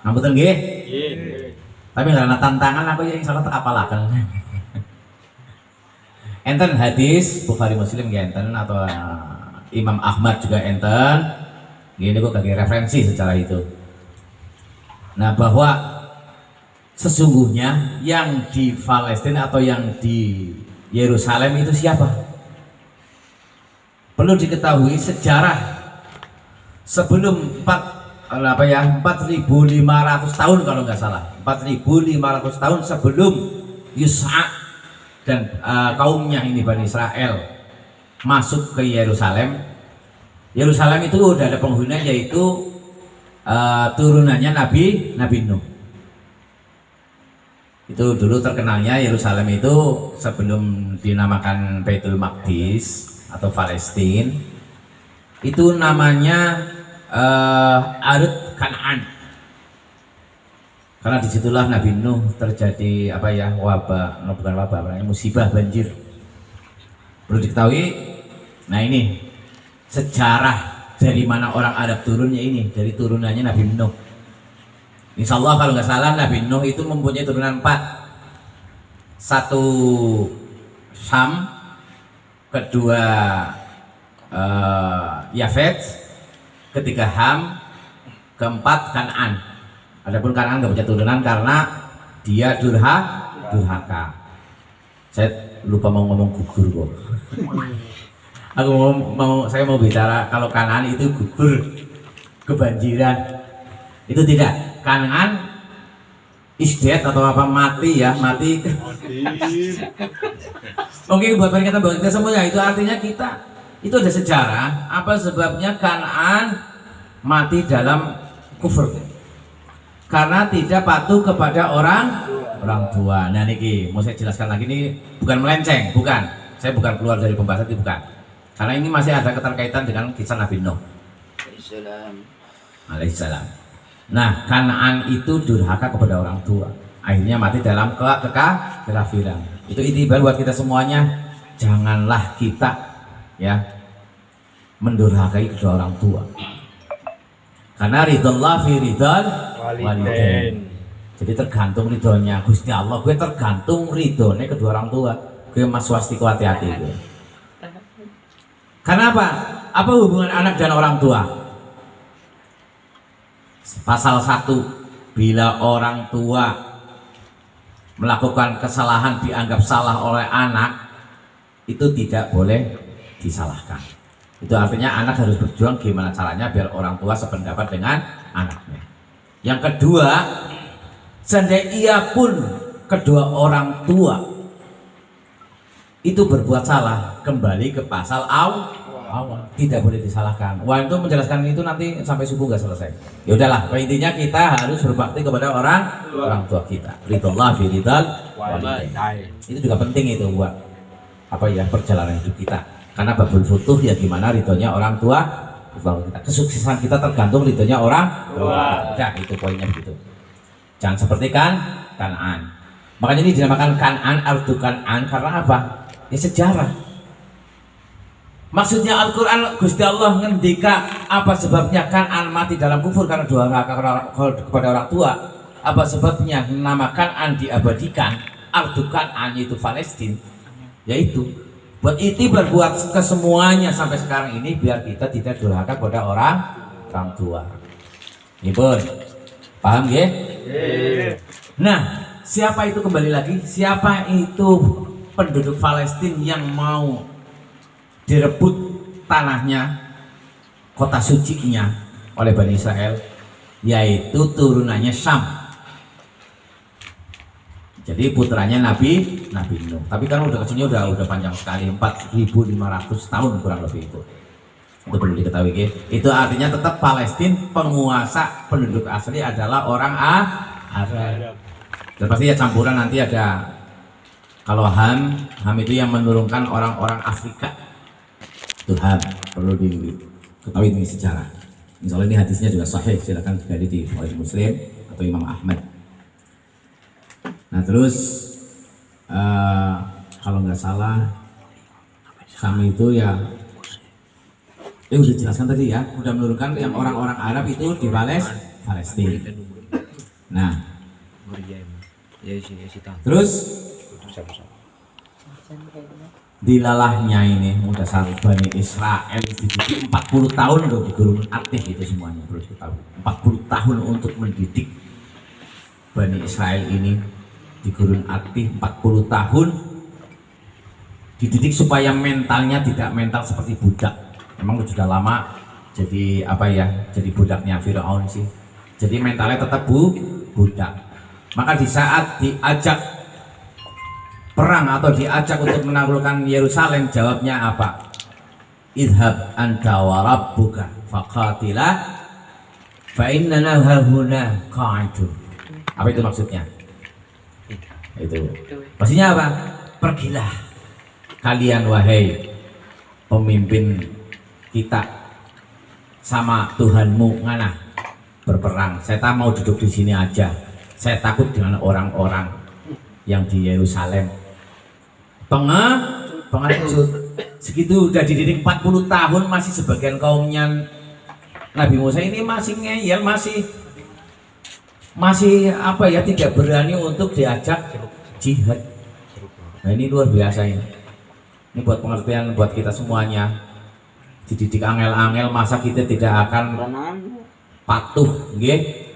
Ngapunten nggih? Nggih. Tapi karena tantangan aku ya insyaallah tak apalaken. Enten hadis Bukhari Muslim ya enten atau Imam Ahmad juga enten. Ini kok kayak referensi secara itu. Nah, bahwa sesungguhnya yang di Palestina atau yang di Yerusalem itu siapa? Perlu diketahui sejarah sebelum 4.500 tahun kalau nggak salah, 4.500 tahun sebelum Yus'a dan kaumnya ini Bani Israel masuk ke Yerusalem. Yerusalem itu udah ada penghuni yaitu turunannya Nabi Nuh. Itu dulu terkenalnya Yerusalem itu sebelum dinamakan Baitul Maqdis atau Palestina itu namanya Ardh Kan'an. Karena disitulah Nabi Nuh terjadi wabah, bukan wabah, musibah banjir. Perlu diketahui, nah ini sejarah dari mana orang Arab turunnya ini, dari turunannya Nabi Nuh. Insya Allah kalau nggak salah Nabi Nuh itu mempunyai turunan 4. Satu Sam, kedua Yafet, ketiga Ham, keempat Kan'an. Adapun Kan'an nggak punya turunan karena dia durhaka. Saya lupa mau ngomong gugur kok. Saya mau bicara kalau Kan'an itu gugur kebanjiran. Itu tidak. Kan'an is dead atau apa mati ya, mati. Oke, buat kita semuanya itu artinya kita itu ada sejarah apa sebabnya Kan'an mati dalam kufur. Karena tidak patuh kepada orang tua. Nah niki mau saya jelaskan lagi, ini bukan melenceng, bukan. Saya bukan keluar dari pembahasan itu, bukan. Karena ini masih ada keterkaitan dengan kisah Nabi Nuh Islam. alaihissalam. Nah, Kanaan itu durhaka kepada orang tua. Akhirnya mati dalam kekafiran. Itu itibar buat kita semuanya. Janganlah kita ya mendurhakai kedua orang tua. Karena ridallah fi ridal walidain. Jadi tergantung ridhonya Gusti Allah, gue tergantung ridhonya kedua orang tua. Gue Mas Swastiko hati-hati gue. Karena apa? Apa hubungan anak dan orang tua? Pasal 1, bila orang tua melakukan kesalahan dianggap salah oleh anak, itu tidak boleh disalahkan. Itu artinya anak harus berjuang gimana caranya biar orang tua sependapat dengan anaknya. Yang kedua, seandainya ia pun kedua orang tua itu berbuat salah, kembali ke pasal awal, tidak boleh disalahkan. Wah, itu menjelaskan itu nanti sampai subuh nggak selesai. Ya udahlah, intinya kita harus berbakti kepada orang tua kita. Ridallah fi ridal walidain. Itu juga penting itu buat apa ya perjalanan hidup kita. Karena babul futuh ya gimana ridhonya orang tua kita. Kesuksesan kita tergantung ridhonya orang tua. Ya, itu poinnya begitu. Jangan seperti Kanaan. Makanya ini dinamakan Kanaan, ardu Kanaan karena apa? Ya sejarah. Maksudnya Al-Quran Gusti Allah ngendika apa sebabnya Kanaan mati dalam kufur karena durhaka kepada orang tua. Apa sebabnya nama Kanaan diabadikan? Ardu Kanaan yaitu Palestina. Yaitu buat itibar buat kesemuanya sampai sekarang ini biar kita tidak durhaka kepada orang tua. Ini pun paham ya? Nah, siapa itu kembali lagi? Siapa itu penduduk Palestina yang mau direbut tanahnya, kota sucinya oleh Bani Israel, yaitu turunannya Syam. Jadi putranya Nabi Nuh. Tapi kan udah kecilnya udah panjang sekali, 4.500 tahun kurang lebih itu. Itu perlu diketahui ya. Itu artinya tetap Palestina penguasa penduduk asli adalah orang Arab. Dan pasti ya campuran nanti ada. Kalau Ham itu yang menurunkan orang-orang Afrika. Itu Ham, perlu diketahui ini sejarah. Misalnya ini hadisnya juga sahih, silakan digali di Bukhari Muslim atau Imam Ahmad. Nah terus kalau nggak salah Sam itu ya udah jelaskan tadi ya, udah menurunkan yang orang-orang Arab itu di Palestina. Nah terus dilalahnya ini udah satu Bani Israel dididik 40 tahun loh di gurun Atih, itu semuanya perlu diketahui. 40 tahun untuk mendidik Bani Israel ini di gurun Atih, 40 tahun dididik supaya mentalnya tidak mental seperti budak. Memang sudah lama jadi apa ya, jadi budaknya Firaun sih. Jadi mentalnya tetap budak. Maka di saat diajak perang atau diajak untuk menaklukkan Yerusalem, jawabnya apa? Idhab anta wa rabbuka faqatila fa innana hahuna qa'idun. Apa itu maksudnya? Itu maksudnya apa? Pergilah kalian wahai pemimpin kita sama Tuhanmu ngana berperang. Saya tak mau duduk di sini aja. Saya takut dengan orang-orang yang di Yerusalem. Pengecut segitu udah dididik 40 tahun masih sebagian kaumnya Nabi Musa ini masih ngeyel, masih apa ya, tidak berani untuk diajak jihad. Nah ini luar biasa ini. Ini buat pengertian buat kita semuanya. Dididik angel-angel masa kita tidak akan patuh, nggih.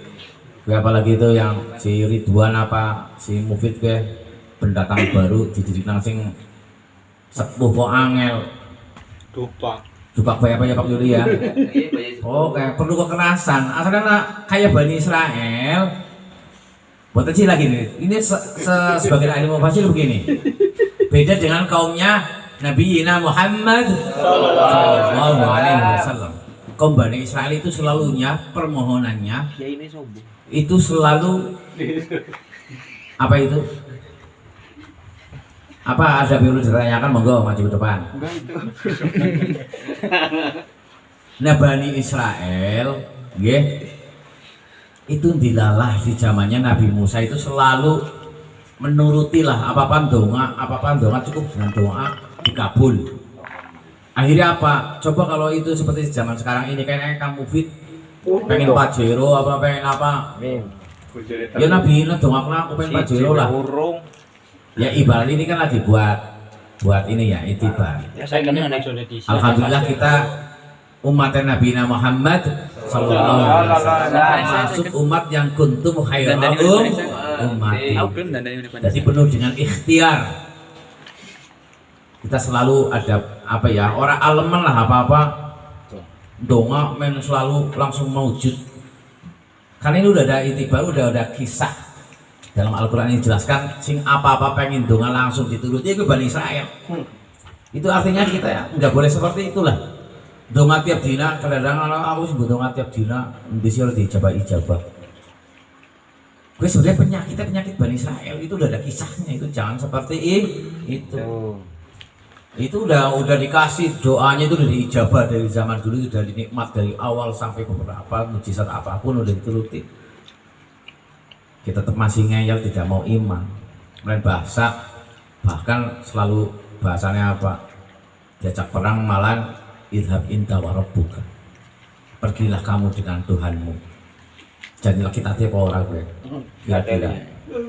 Apalagi itu yang si Ridwan apa si Mufid ke pendatang baru dididik nang sing sepuh kok angel. Dupak bayar apa ya Pak Yuli ya? Oh, kayak perlu kekerasan. Asalnya kayak Bani Israel. Buat aja lagi nih. Ini sebagai ahli mufasir begini. Beda dengan kaumnya Nabi Muhammad Sallallahu Alaihi Wasallam. Kaum Bani Israel itu selalunya permohonannya itu selalu apa itu? Apa ada perlu ditanyakan, monggo maju ke depan. Enggak itu. Nah, Bani Israel, nggih, itu dilalah di zamannya Nabi Musa itu selalu menurutilah apa-apa doa cukup dengan doa dikabul. Akhirnya apa? Coba kalau itu seperti zaman sekarang ini kayaknya kamu fit, pengen Pajero apa pengen apa? Ya Nabi dongaklah aku pengen Pajero lah. Ya ibarat ini kan lagi buat ini ya itibar. Ya saya kenal Alhamdulillah kita umat Nabi Muhammad sallallahu alaihi wasallam masuk umat yang kuntum khairal ummati. Jadi penuh dengan ikhtiar. Kita selalu ada apa ya, orang aleman lah apa-apa donga men selalu langsung maujud. Karena ini udah ada itibar, udah ada kisah. Dalam Al-Quran ini dijelaskan sing apa-apa pengen donga langsung dituruti itu Bani Israel. Itu artinya kita ya nggak boleh seperti itulah. Donga tiap dina, kadang-kadang aku sebut donga tiap dina, bisa dijabah-ijabah. Gue sebenarnya penyakit Bani Israel itu udah ada kisahnya, itu jangan seperti itu. Itu udah dikasih doanya, itu udah diijabah dari zaman dulu, udah dinikmat dari awal sampai beberapa mujizat apapun udah dituruti. Kita tetap masih ngeyel, tidak mau iman, main bahasa, bahkan selalu bahasanya apa? Diajak perang malah idhab inta wa rabbuka. Pergilah kamu dengan Tuhanmu. Jadilah kita tiap orang gue. Kira-kira.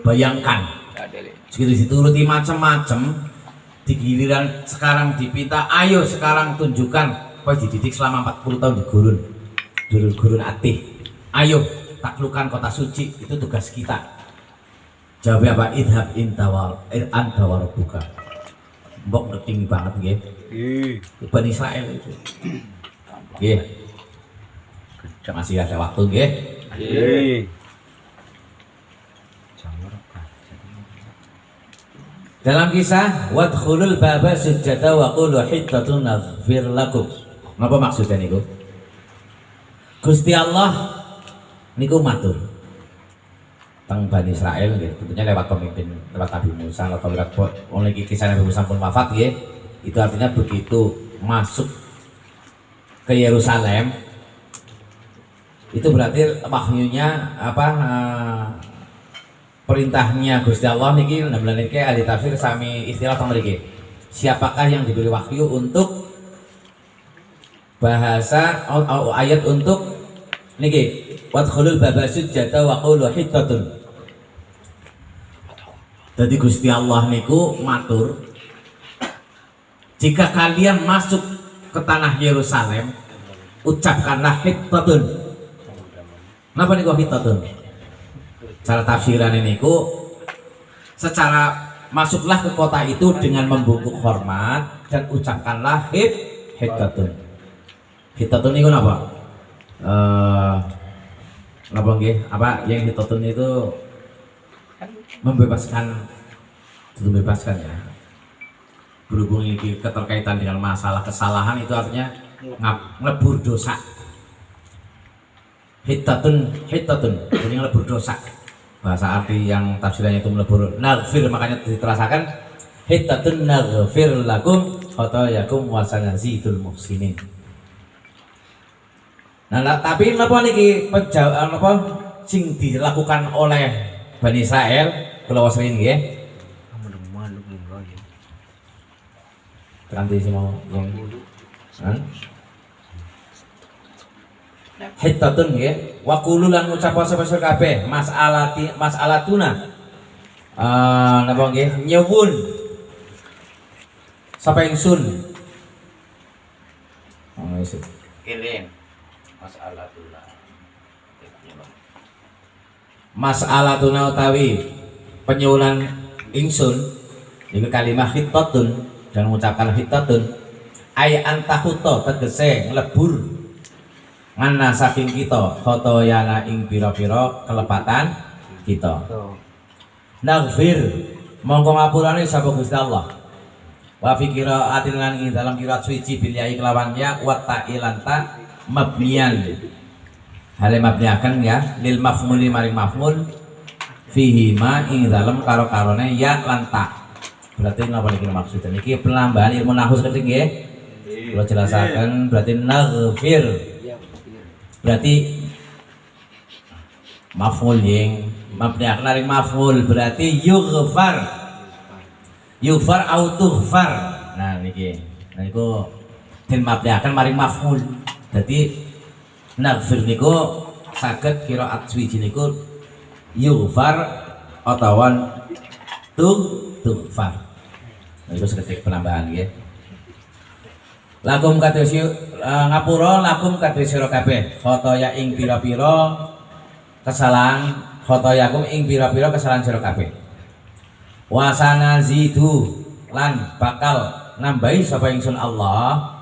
Bayangkan. Segitu dituruti macam-macam, di giliran sekarang dipinta, ayo sekarang tunjukkan. Kau dididik selama 40 tahun di gurun atih. Ayo taklukkan kota suci, itu tugas kita. Jawabnya apa? Idhab anta wa rabbuka. Mbok ngerti banget nggih. Bani Israel itu. Nggih. Masih ada waktu nggih. Dalam kisah wadkhulul baba sujada wa qulu hittatun naghfir lakum. Napa maksudnya niku? Gusti Allah niku matur teng Bani Israel nggih, tentunya lewat pemimpin, lewat Nabi Musa atau lewat oleh kisah Nabi Musa pun wafat nggih. Itu artinya begitu masuk ke Yerusalem itu berarti wahyunya apa perintahnya Gusti Allah niki niki ahli tafsir sami istilah teng mriki. Siapakah yang diberi wahyu untuk bahasa ayat untuk niki wadkhulul baba sujada wa qulu hittatun. Jadi Gusti Allah niku matur, jika kalian masuk ke tanah Yerusalem, ucapkanlah hittatun. Napa niku hittatun? Cara tafsiran niku secara masuklah ke kota itu dengan membungkuk hormat dan ucapkanlah hittatun. Hittatun niku napa? Napa nggih? Apa yang hittatun itu membebaskan ya. Berhubung ini keterkaitan dengan masalah kesalahan, itu artinya ngelebur dosa. Hittatun ini ngelebur dosa. Bahasa arti yang tafsirannya itu melebur naghfir, makanya diterasakan hittatun naghfir lakum khotoyakum wa sanazidul muhsinin. Nah, tapi napa niki apa sing dilakukan oleh Bani Israel kula wasrin nggih. Kanthi sing mau yang hittatun nggih, wa qulu lan ngucap sapa kabeh mas'alatuna. Napa nggih? Nyuwun sapa ingsun. Kirim Mas'alatuna utawi penyuwunan ingsun iku kalimah hittatun dan mengucapkan hittatun ay antahuto tegese nglebur ngana saking kita khotoyana ing pira-pira kelepatan kita. Naghfir mongko ngapurane sapa Gusti Allah. Wa fi qiraatin lan ing dalam qiraat suci bil ya kelawan ya wa ta'ilan ta mabniyan. Hale mabniakan ya lil mafmuli maring mafmul fihi ma ing dalam karo-karone ya lan ta. Berarti napa niki maksudnya? Niki penambahan ilmu nahwu sekedhik nggih. Kula jelasaken berarti naghfir. Berarti maf'ul yang mabni aknaring maf'ul berarti yughfar. Yughfar au tughfar. Nah niki. Nah niku den mabni akan maring maf'ul. Dadi naghfir niku saged qiraat swiji niku yughfar utawa tughfar. Nah, itu seketik penambahan nggih. Lakum kados ngapura lakum kados sira kabeh khotoya ing pira-pira kesalahan khotoyakum ing pira-pira kesalahan sira kabeh. Wasana zidu lan bakal nambahi sapa ingsun Allah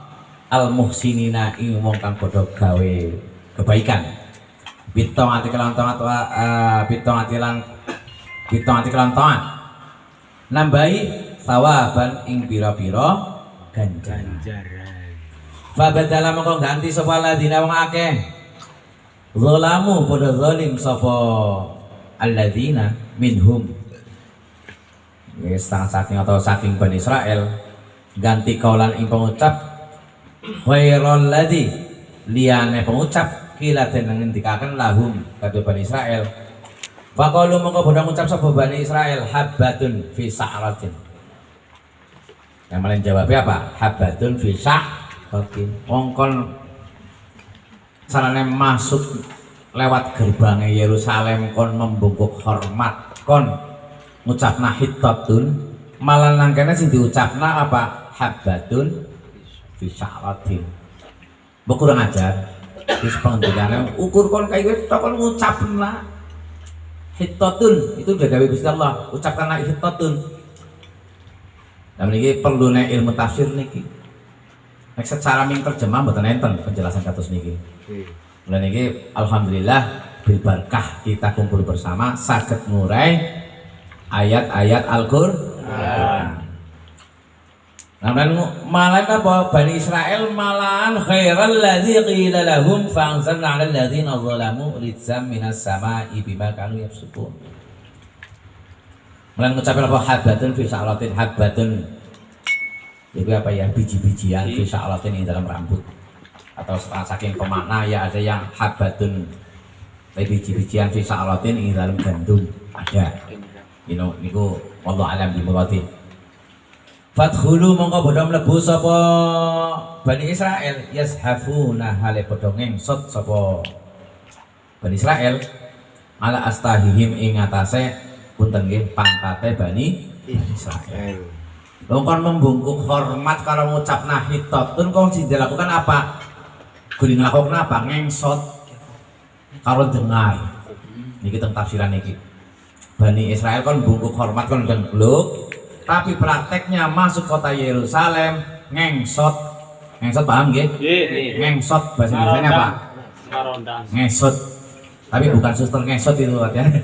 al muhsinina ing wong kang padha gawe kebaikan. Bitong ati kelan taat bitong ati kelan taat nambahi sawaban ing pira-pira ganjaran. Fabadala mongko ganti sapa ladina wong akeh zalamu padha zalim sapa alladzina minhum wis saking atau saking Bani Israel ganti kaulan ing pengucap khairal ladzi liyane pengucap kila den ngendikaken lahum kadhe Bani Israel faqalu mongko padha ngucap sapa Bani Israel habbatun fi sa'ratin. Yang malah jawabnya apa? Habbatun fi sa'ratin. Wong kon sarane masuk lewat gerbangnya Yerusalem kon membungkuk hormat kon ngucapna hittatun malah nangkene sing diucapna apa? Habbatun fi sa'ratin. Mbok kurang ajar. Wis pengendikane ukur kon kaya wis kon ngucapna hittatun itu udah gawe Gusti Allah. Ucapkanlah hittatun. Nah niki perlu nek ilmu tafsir niki. Nek secara ming terjemah mboten enten penjelasan kados niki. Mulai niki alhamdulillah bil barkah kita kumpul bersama saged ngurai ayat-ayat Al-Qur'an. Namun malah apa Bani Israel malahan khairal ladzi qila lahum fa'anzalna 'alal ladzina zalamu rijzam minas sama'i bima kanu yafsukun. Mulai ngucapin apa habbatun fi sa'latin habbatun. Jadi apa ya biji-bijian fi sa'latin ini dalam rambut. Atau setelah saking pemakna ya ada yang habbatun biji-bijian fi sa'latin ini dalam gandum ada. Niku wallahu alam bi muradi. Fadkhulu mongko bodho mlebu sapa Bani Israel yashafuna hale padha ngengsot sapa Bani Israel ala astahihim ing atase punten nggih pangkate Bani Israel. Wong kon membungkuk hormat karo ngucapna hittatun kok sing dilakukan apa? Guri nglakokna apa? Ngengsot karo dengar. Niki teng tafsiran iki. Bani Israel kon bungkuk hormat kon dengluk tapi prakteknya masuk kota Yerusalem ngengsot paham nggih? Ngengsot bahasa Indonesianya apa? Ngesot tapi bukan suster ngesot itu artinya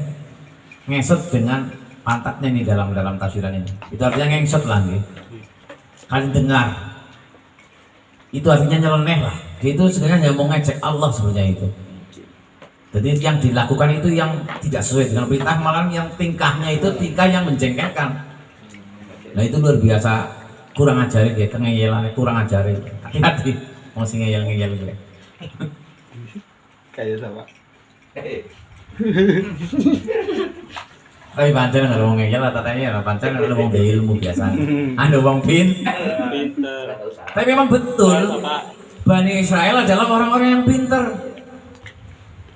ngesot dengan pantatnya nih dalam tafsiran ini itu artinya ngengsot lah nggih kalian dengar itu artinya nyeleneh lah itu sebenarnya mau ngecek Allah sebenarnya itu jadi yang dilakukan itu yang tidak sesuai dengan perintah malah yang tingkahnya itu tingkah yang menjengkelkan. Nah itu luar biasa kurang ajarin ya, kengeyelannya kurang ajarin. Hati-hati, mau sing ngeyel-ngeyel gitu. Kayak sama. Tapi pancen nggak mau ngeyel, katanya pancen nggak mau ilmu biasa. Ada bang pinter. Tapi memang betul, Bani Israel adalah orang-orang yang pinter.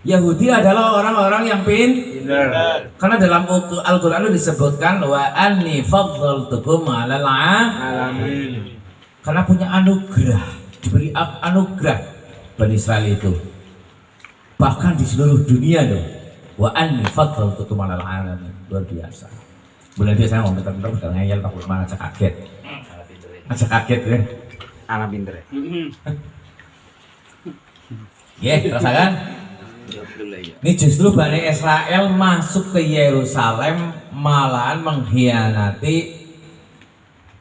Yahudi adalah orang-orang yang pintar. Karena dalam Al-Qur'an disebutkan wa anni faddaltukum 'alal 'alamin. Karena punya anugerah, diberi anugerah Bani Israel itu. Bahkan di seluruh dunia loh. Wa anni faddaltukum 'alal 'alamin. Luar biasa. Bulan dia saya mau bentar-bentar udah ngeyel Pak Lukman aja kaget. Aja kaget ya. Anak pinter ya. Rasakan? Ini justru Bani Israel masuk ke Yerusalem malahan mengkhianati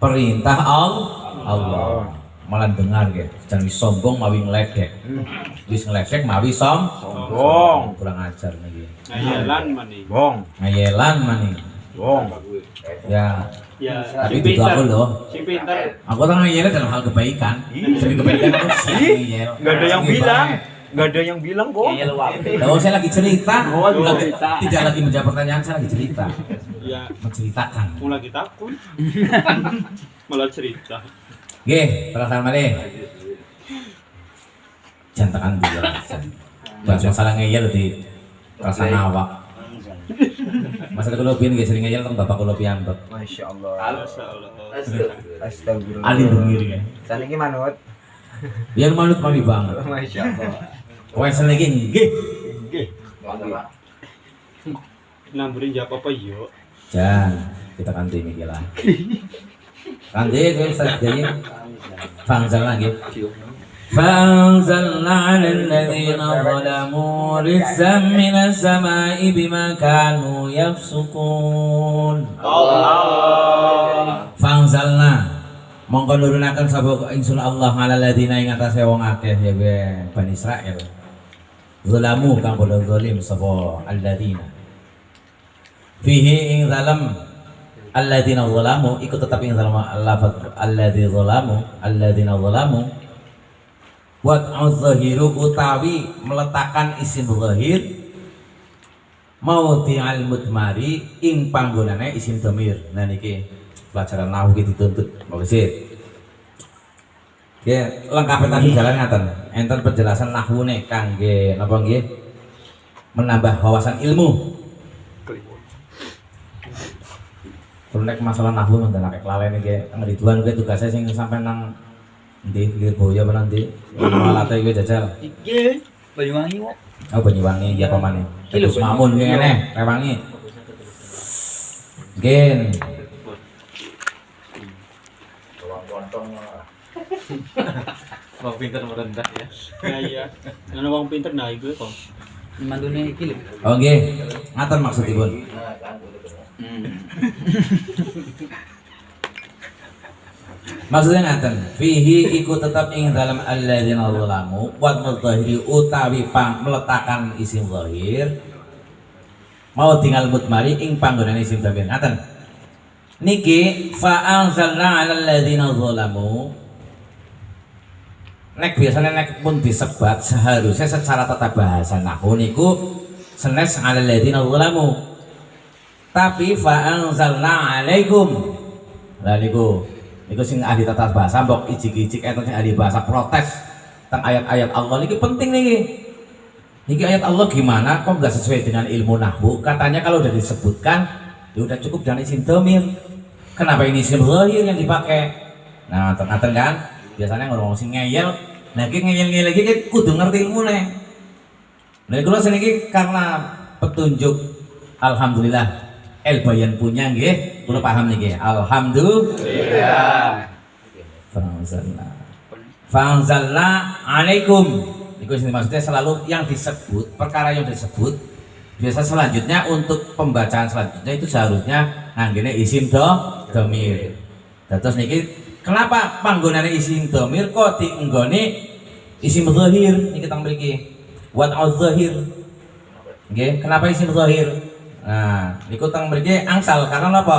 perintah Allah. Malah dengar ya, jangan sombong mawi ngeledek. Wis ngeledek mawi sombong. Kurang ajar nih. Ngayelan mani. Ngayelan mani. Wong. Ya, Ya, tapi itu aku loh. si pintar. Aku tuh ngeyel dalam hal kebaikan. Sering kebaikan aku sih ngeyel. Enggak ada yang bilang. Enggak ada yang bilang kok. Oh, saya lagi cerita. Oh, Lagi- cerita. Tidak lagi menjawab pertanyaan, saya lagi cerita. Ya, Menceritakan. mau lagi takut. Malah cerita. Oke, terang malih. Jangan tekan dulu. Bahas masalah ngeyel di perasaan awak. Masalah kalau pian gak sering ngeyel kan bapak kalau piambek. Masya Allah. Masalah. Astagfirullah. Ali dengir ya. Sana ini manut. Biar manut mami banget. Masya Allah. Wes lagi nggih. Namburin jawab apa yuk? Jangan kita kanti ini lah. Kanti gue saja. Fangzal lagi. فأنزلنا على الذين ظلموا رجزا من السماء بما كانوا يفسقون فأنزلنا mongko nurunaken sapa ingsun Allah ala ladina ing atase wong akeh ya Bani Israil zalamu kang padha zalim sapa alladina fihi ing zalam alladina zalamu iku tetep ing zalam alladina zalamu buat al-zahiru utawi meletakkan isim zahir maudi'al mudmari ing panggonane isim dhamir. Nah niki pelajaran nahwu iki dituntut makasih. Ya, lengkap tadi jalan ngaten. Enten penjelasan nahwune kangge napa nggih? Menambah wawasan ilmu. Terus masalah nahwu mboten akeh kelalen iki. Ngriduan kuwi tugasnya sing sampe nang ndi Lirboyo apa nanti malate gue jajal Iki Banyuwangi kok. oh Banyuwangi ya pamane terus mamun gue ngene Rewangi gen Mau pintar merendah ya. Ya iya. Ana wong pinter nah iku kok. Mantune iki lho. oh nggih ngaten maksudipun maksudnya ngaten fihi iku tetap ing dalam alladzina zalamu wa mudhahiri utawi pang meletakkan isim zahir mau tinggal mutmari ing panggonan isim dhamir ngaten niki fa anzalna 'alal ladzina zalamu nek biasanya nek pun disebat seharusnya secara tata bahasa nahwu niku senes 'alal ladzina zalamu tapi fa anzalna 'alaikum lha niku iku sing ahli tata bahasa mbok ijik-ijik enten sing ahli bahasa protes tentang ayat-ayat Allah niki penting niki. Niki ayat Allah gimana kok nggak sesuai dengan ilmu nahwu? Katanya kalau udah disebutkan ya udah cukup dengan isim dhamir. Kenapa ini isim zahir yang dipakai? Nah, ternyata kan biasanya ngomong sing ngeyel, nah iki ngeyel-ngeyel iki kudu ngerti ilmune. Nah, kula seniki karena petunjuk alhamdulillah Bayan punya nggih, kula paham niki. Alhamdulillah. Fa'anzalna 'alaikum. Iku sing maksudnya selalu yang disebut, perkara yang disebut biasa selanjutnya untuk pembacaan selanjutnya itu seharusnya nganggene isim dhamir. Terus niki kenapa panggonane isim dhamir kok dienggone isim zahir niki teng mriki. Wat az-zahir. Nggih, kenapa isim zahir? Nah, niku teng mriki angsal karena napa?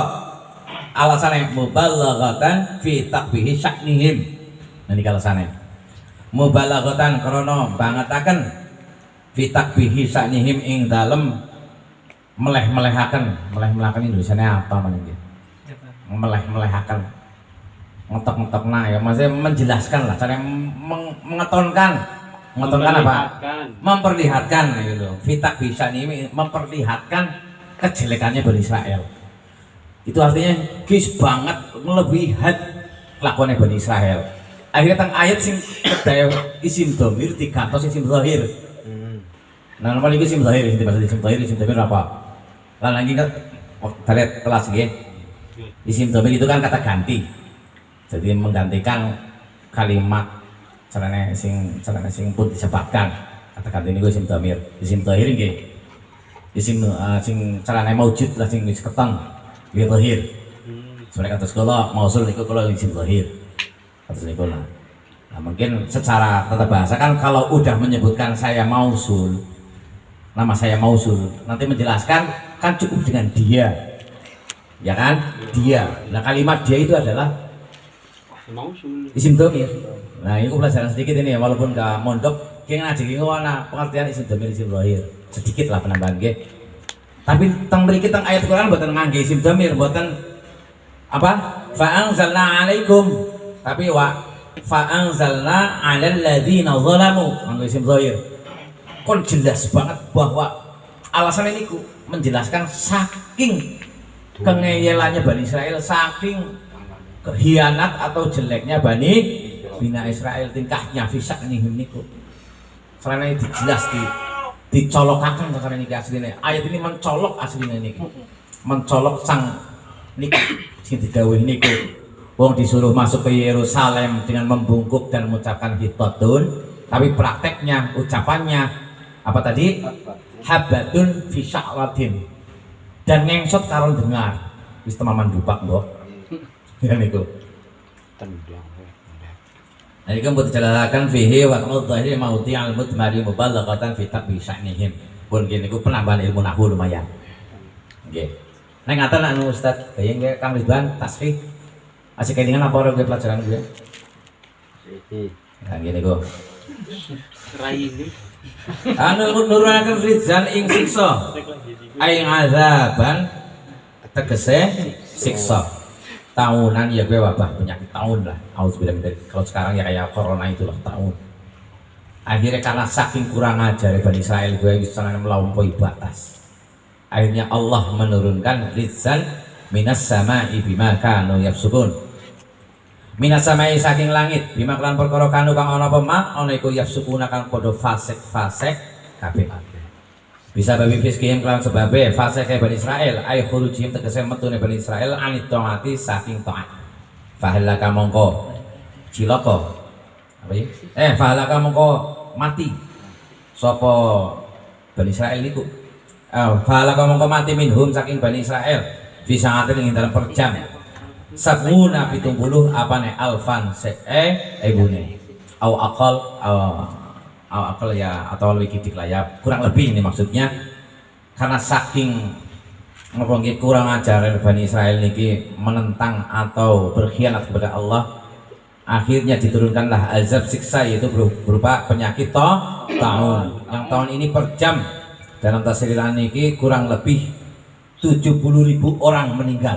Alasane mubalaghatan fi taqbihi sya'nihim. Nah niki alasane. Mubalaghatan krana bangetaken fi taqbihi sya'nihim ing dalem meleh-melehaken. Meleh-melehaken Indonesiane apa meniki? Meleh-melehaken. Ngetok-ngetokna ya, maksudnya menjelaskan lah, cara mengetonkan. Mengetonkan apa? Memperlihatkan gitu. Fi taqbihi sya'nihim memperlihatkan kejelekannya Bani Israel. Itu artinya gis banget melebihi lakonnya Bani Israel. Akhirnya teng ayat sing kedaya isim dhamir digantos isim zahir. Nah, normal iki isim zahir, isim dhamir apa? Lan lagi kan kita lihat kelas nggih. Isim dhamir itu kan kata ganti. Jadi menggantikan kalimat carane sing pun disebabkan. Kata ganti niku isim dhamir. Isim zahir nggih. Isim sing carane maujud lah sing wis keteng nggih zahir. Sebenarnya kata sekolah mausul niku kalau isim zahir. Kata niku lah. Nah, mungkin secara tata bahasa kan kalau udah menyebutkan saya mausul, nama saya mausul, nanti menjelaskan kan cukup dengan dia. Ya kan? Dia. Nah kalimat dia itu adalah Mausul. isim dhamir. Nah ini pelajaran sedikit ini walaupun gak mondok, kayaknya ngaji ini pengertian isim dhamir isim zahir. Sedikit lah penambahan nggih. Tapi teng mriki teng ayat Quran mboten ngangge isim dhamir, mboten apa? Fa anzalna 'alaikum. Tapi wa fa anzalna 'alal ladzina zalamu nganggo isim zahir. Kon jelas banget bahwa alasan ini menjelaskan saking kengeyelannya Bani Israel, saking kehianat atau jeleknya Bani Israel tingkahnya fisak nihim niku. Selain itu jelas dicolokakan karena ini aslinya. Ayat ini mencolok aslinya niku. Mencolok sang niku sing digawe niku. Wong disuruh masuk ke Yerusalem dengan membungkuk dan mengucapkan hitatun, tapi prakteknya ucapannya apa tadi? Habatun fi sya'ratin. Dan ngengsot karo dengar. Wis temaman dupak, Mbok. Ya niku. Nah, ini kan buat dijelaskan fihi wa mudhahiri mauti al-mudmari mubalaghatan fi tabbi sya'nihim. Pun gini ku penambahan ilmu nahwu lumayan. Nggih. Nek ngaten anu Ustaz, kaya nggih Kang Ridwan tasfih. Asik kelingan apa ora pelajaran gue? Nah, gini ku. Raini. Anu nurunaken rizal ing siksa. Aing azaban tegese siksa. Tahunan ya gue wabah penyakit tahun lah. Auzubillah, kalau sekarang ya kayak corona itulah tahun. Akhirnya karena saking kurang ajar Bani Israel gue bisa melampaui batas. Akhirnya Allah menurunkan rizal minas sama'i bima kanu yafsukun. Minas sama'i saking langit bima kelan perkara kanu kang ana apa mak ana iku yafsukuna kang padha fasik-fasik kabeh. Bisa babi fiskihim kelan sebabe fase kayak Bani Israel ay khurujihim tegese metune Bani Israel anit taati saking taat. Fahalaka mongko cilaka apa ya? Fahalaka mongko mati sapa Bani Israel niku. Fahalaka mongko mati minhum saking Bani Israel bisa ngaten ing dalam per jam. Sabuna 70 apane alfan ibune au aqal akal ya atau lebih kidik lah ya kurang lebih ini maksudnya karena saking ngomongnya kurang ajar Bani Israel niki menentang atau berkhianat kepada Allah akhirnya diturunkanlah azab siksa yaitu berupa penyakit tahun yang tahun ini per jam dalam tafsiran niki kurang lebih 70.000 orang meninggal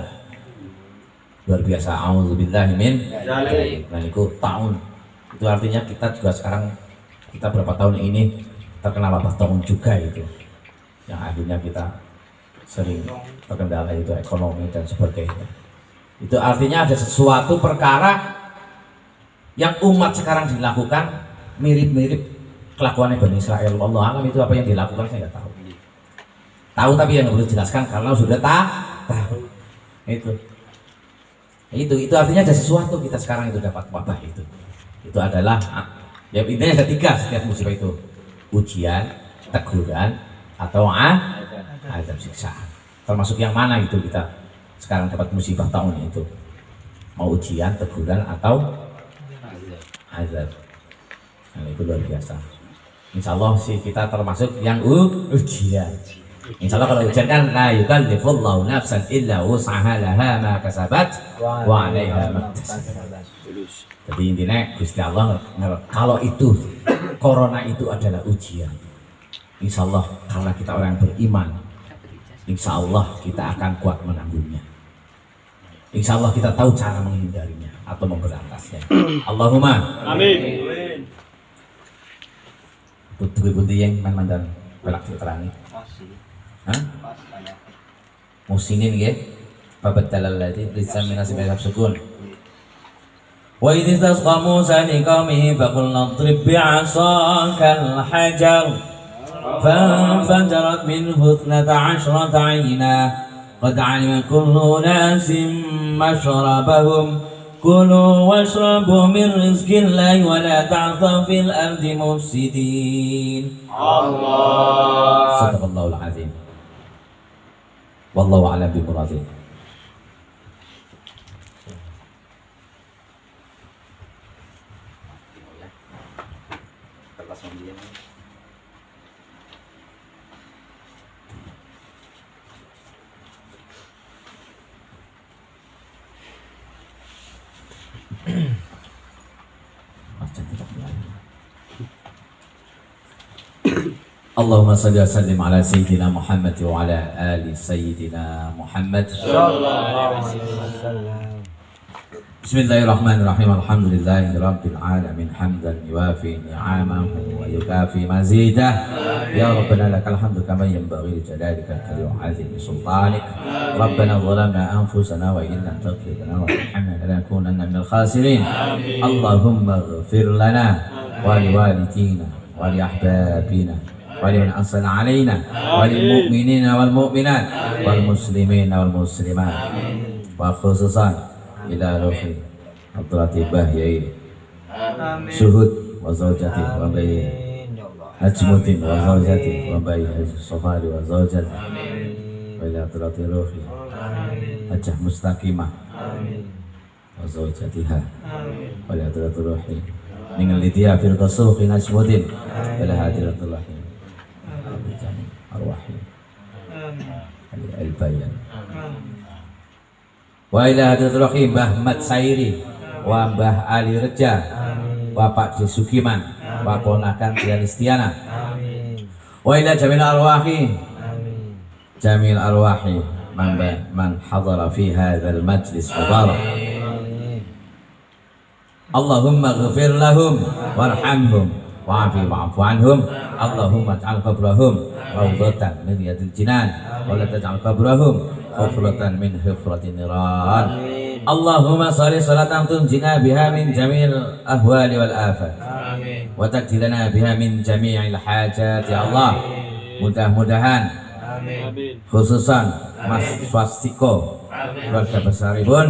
luar biasa. Auzubillahi min dzalik. Nah itu tahun itu artinya kita juga sekarang kita berapa tahun ini terkena wabah tahun juga itu yang akhirnya kita sering terkendala itu ekonomi dan sebagainya. Itu artinya ada sesuatu perkara yang umat sekarang dilakukan mirip-mirip kelakuannya Bani Israel. Allah alam itu apa yang dilakukan saya nggak tahu. Tahu tapi yang perlu dijelaskan karena sudah tahu itu artinya ada sesuatu kita sekarang itu dapat wabah itu adalah ya intinya ada 3 setiap musibah itu ujian, teguran atau azab siksaan. Termasuk yang mana itu kita sekarang dapat musibah tahun itu mau ujian, teguran atau azab. Nah, itu luar biasa. Insya Allah sih kita termasuk yang ujian. Insya Allah kalau ujian kan la yukallifullahu nafsan illa wus'aha laha ma kasabat wa 'alaiha ma iktasabat. Jadi intinya Gusti Allah kalau itu corona itu adalah ujian, insya Allah karena kita orang beriman, insya Allah kita akan kuat menanggungnya. Insya Allah kita tahu cara menghindarinya atau memberantasnya. Allahumma Amin. Putri-putri yang mandan pelak terani. Hah? Musinin ya. Fabaddalal ladzi lisan min asma'i sukun. Wa idh istasqa Musa liqaumihi faqulna idrib bi'asaka al-hajar fanfajarat minhu 12 'ayna qad 'alima kullu nasin mashrabahum kulu washrabu min rizqillahi wa la ta'thaw fil ardi mufsidin. Allah. Sadaqallahul azim. Wallahu a'lam bimurad. Allahumma salli wa sallim ala sayyidina Muhammad wa ala ali sayyidina Muhammad. Bismillahirrahmanirrahim. Alhamdulillahi rabbil alamin hamdan yuwafi ni'amahu wa yukafi mazidah. Ya Rabbana lakal hamdu kama yanbaghi li jalalika al-karim wa 'azimi sultanik. Rabbana zalamna anfusana wa in lam taghfir lana wa tarhamna lanakunanna minal khasirin. Allahumma ighfir lana wa liwalidina wa li ahbabina ولمن أحسن علينا وللمؤمنين والمؤمنات والمسلمين والمسلمات وخصوصا إلى روح حضرة بهيي شهود وزوجته وبي نجمة وزوجته وبي صفار وزوجته وإلى حضرة روح حجة مستقيمة وزوجتها وإلى حضرة روح من الذي في التصوف نجمة إلى حضرة الله arwahnya al-bayan wa ila hadratul rahim Mbah Mat Sairi wa Mbah Ali Reja wa Pak Sugiman wa ponakan Dian Istiana wa ila jamil arwahi jamil arwahi man hadara fi hadzal majlis mubarak Allahumma ighfir lahum warhamhum wa'fu anhum Allahumma ij'al qabrahum rawdatan min riyadil jinan wa la taj'al qabrahum hufratan min hufratin niran. Allahumma shalli salatan tunjina biha min jamil ahwali wal afat wa takdilana biha min jami'il hajat. Ya Allah, mudah-mudahan khususan Mas Swastiko keluarga besaripun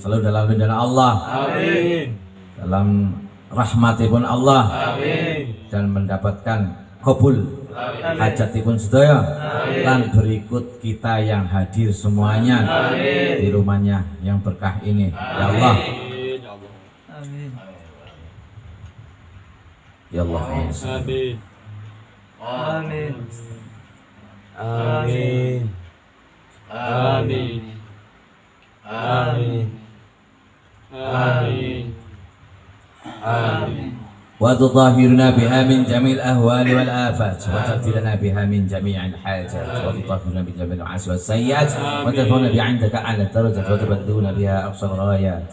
selalu dalam lindungan Allah, dalam rahmatipun Allah, dan mendapatkan kabul hajatipun sedaya dan berikut kita yang hadir semuanya di rumahnya yang berkah ini. Ya Allah, ya Allah, Amin. Amin. Amin. Amin. Amin. Amin. Amin. وتطهرنا بها من جميع الأهوال والآفات وتغفرنا بها من جميع الحاجات وتطهرنا بجميع العاصي والسيئات وترفعنا بها عندك أعلى الدرجات وتبلغنا بها أقصى الغايات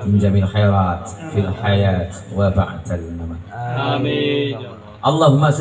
من جميع الخيرات في الحياة وبعد الممات. Amin. اللهم